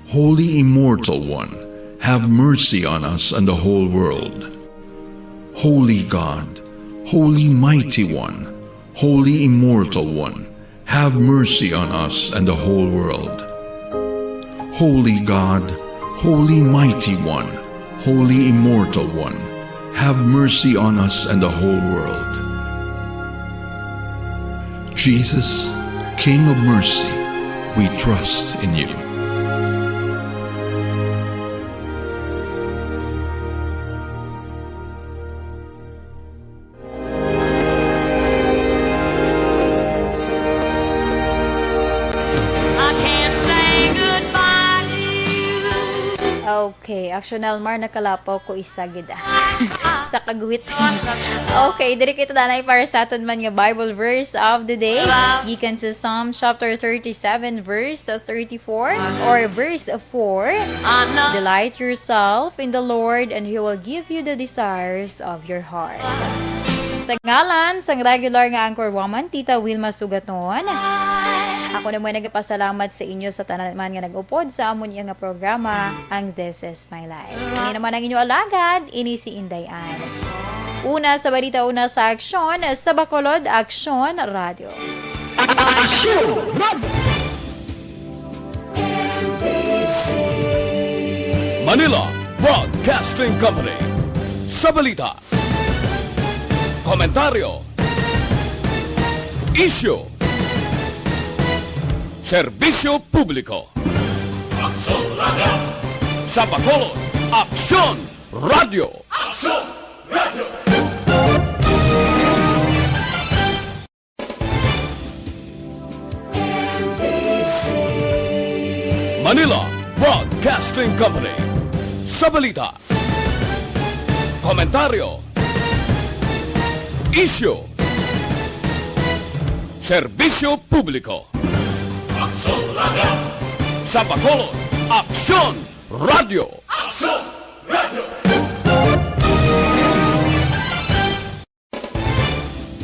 Holy Immortal One, have mercy on us and the whole world. Holy God, Holy Mighty One, Holy Immortal One, have mercy on us and the whole world. Holy God, Holy Mighty One, Holy Immortal One, have mercy on us and the whole world. Jesus, King of mercy, we trust in you. Okay, Actional Mar, nakalapaw ko isa gid sa kaguwit. Okay, diri kita danay para sa aton man nga Bible verse of the day. Gikan sa Psalm chapter 37 verse 34 or verse 4. Delight yourself in the Lord and He will give you the desires of your heart. Sa ngalan sang regular nga anchor woman, Tita Wilma Sugaton. Ako naman nagpasalamat sa inyo sa tanan man nga nag-upod sa amon nga programa, ang This Is My Life. Ini naman ang inyo alagad, ini si Inday Ann. Una sa balita, una sa aksyon, sa Bacolod, Aksyon Radio. Aksyon Radio! Manila Broadcasting Company. Sa balita, komentaryo, issue, serbisyo publiko. Aksyon Radio! Sa Bacolod, Aksyon Radio! Aksyon Radio! Manila Broadcasting Company. Sa balita, komentaryo, issue, serbisyo publiko. Aksyon Radio! Sa Bacolod, Aksyon Radio! Aksyon!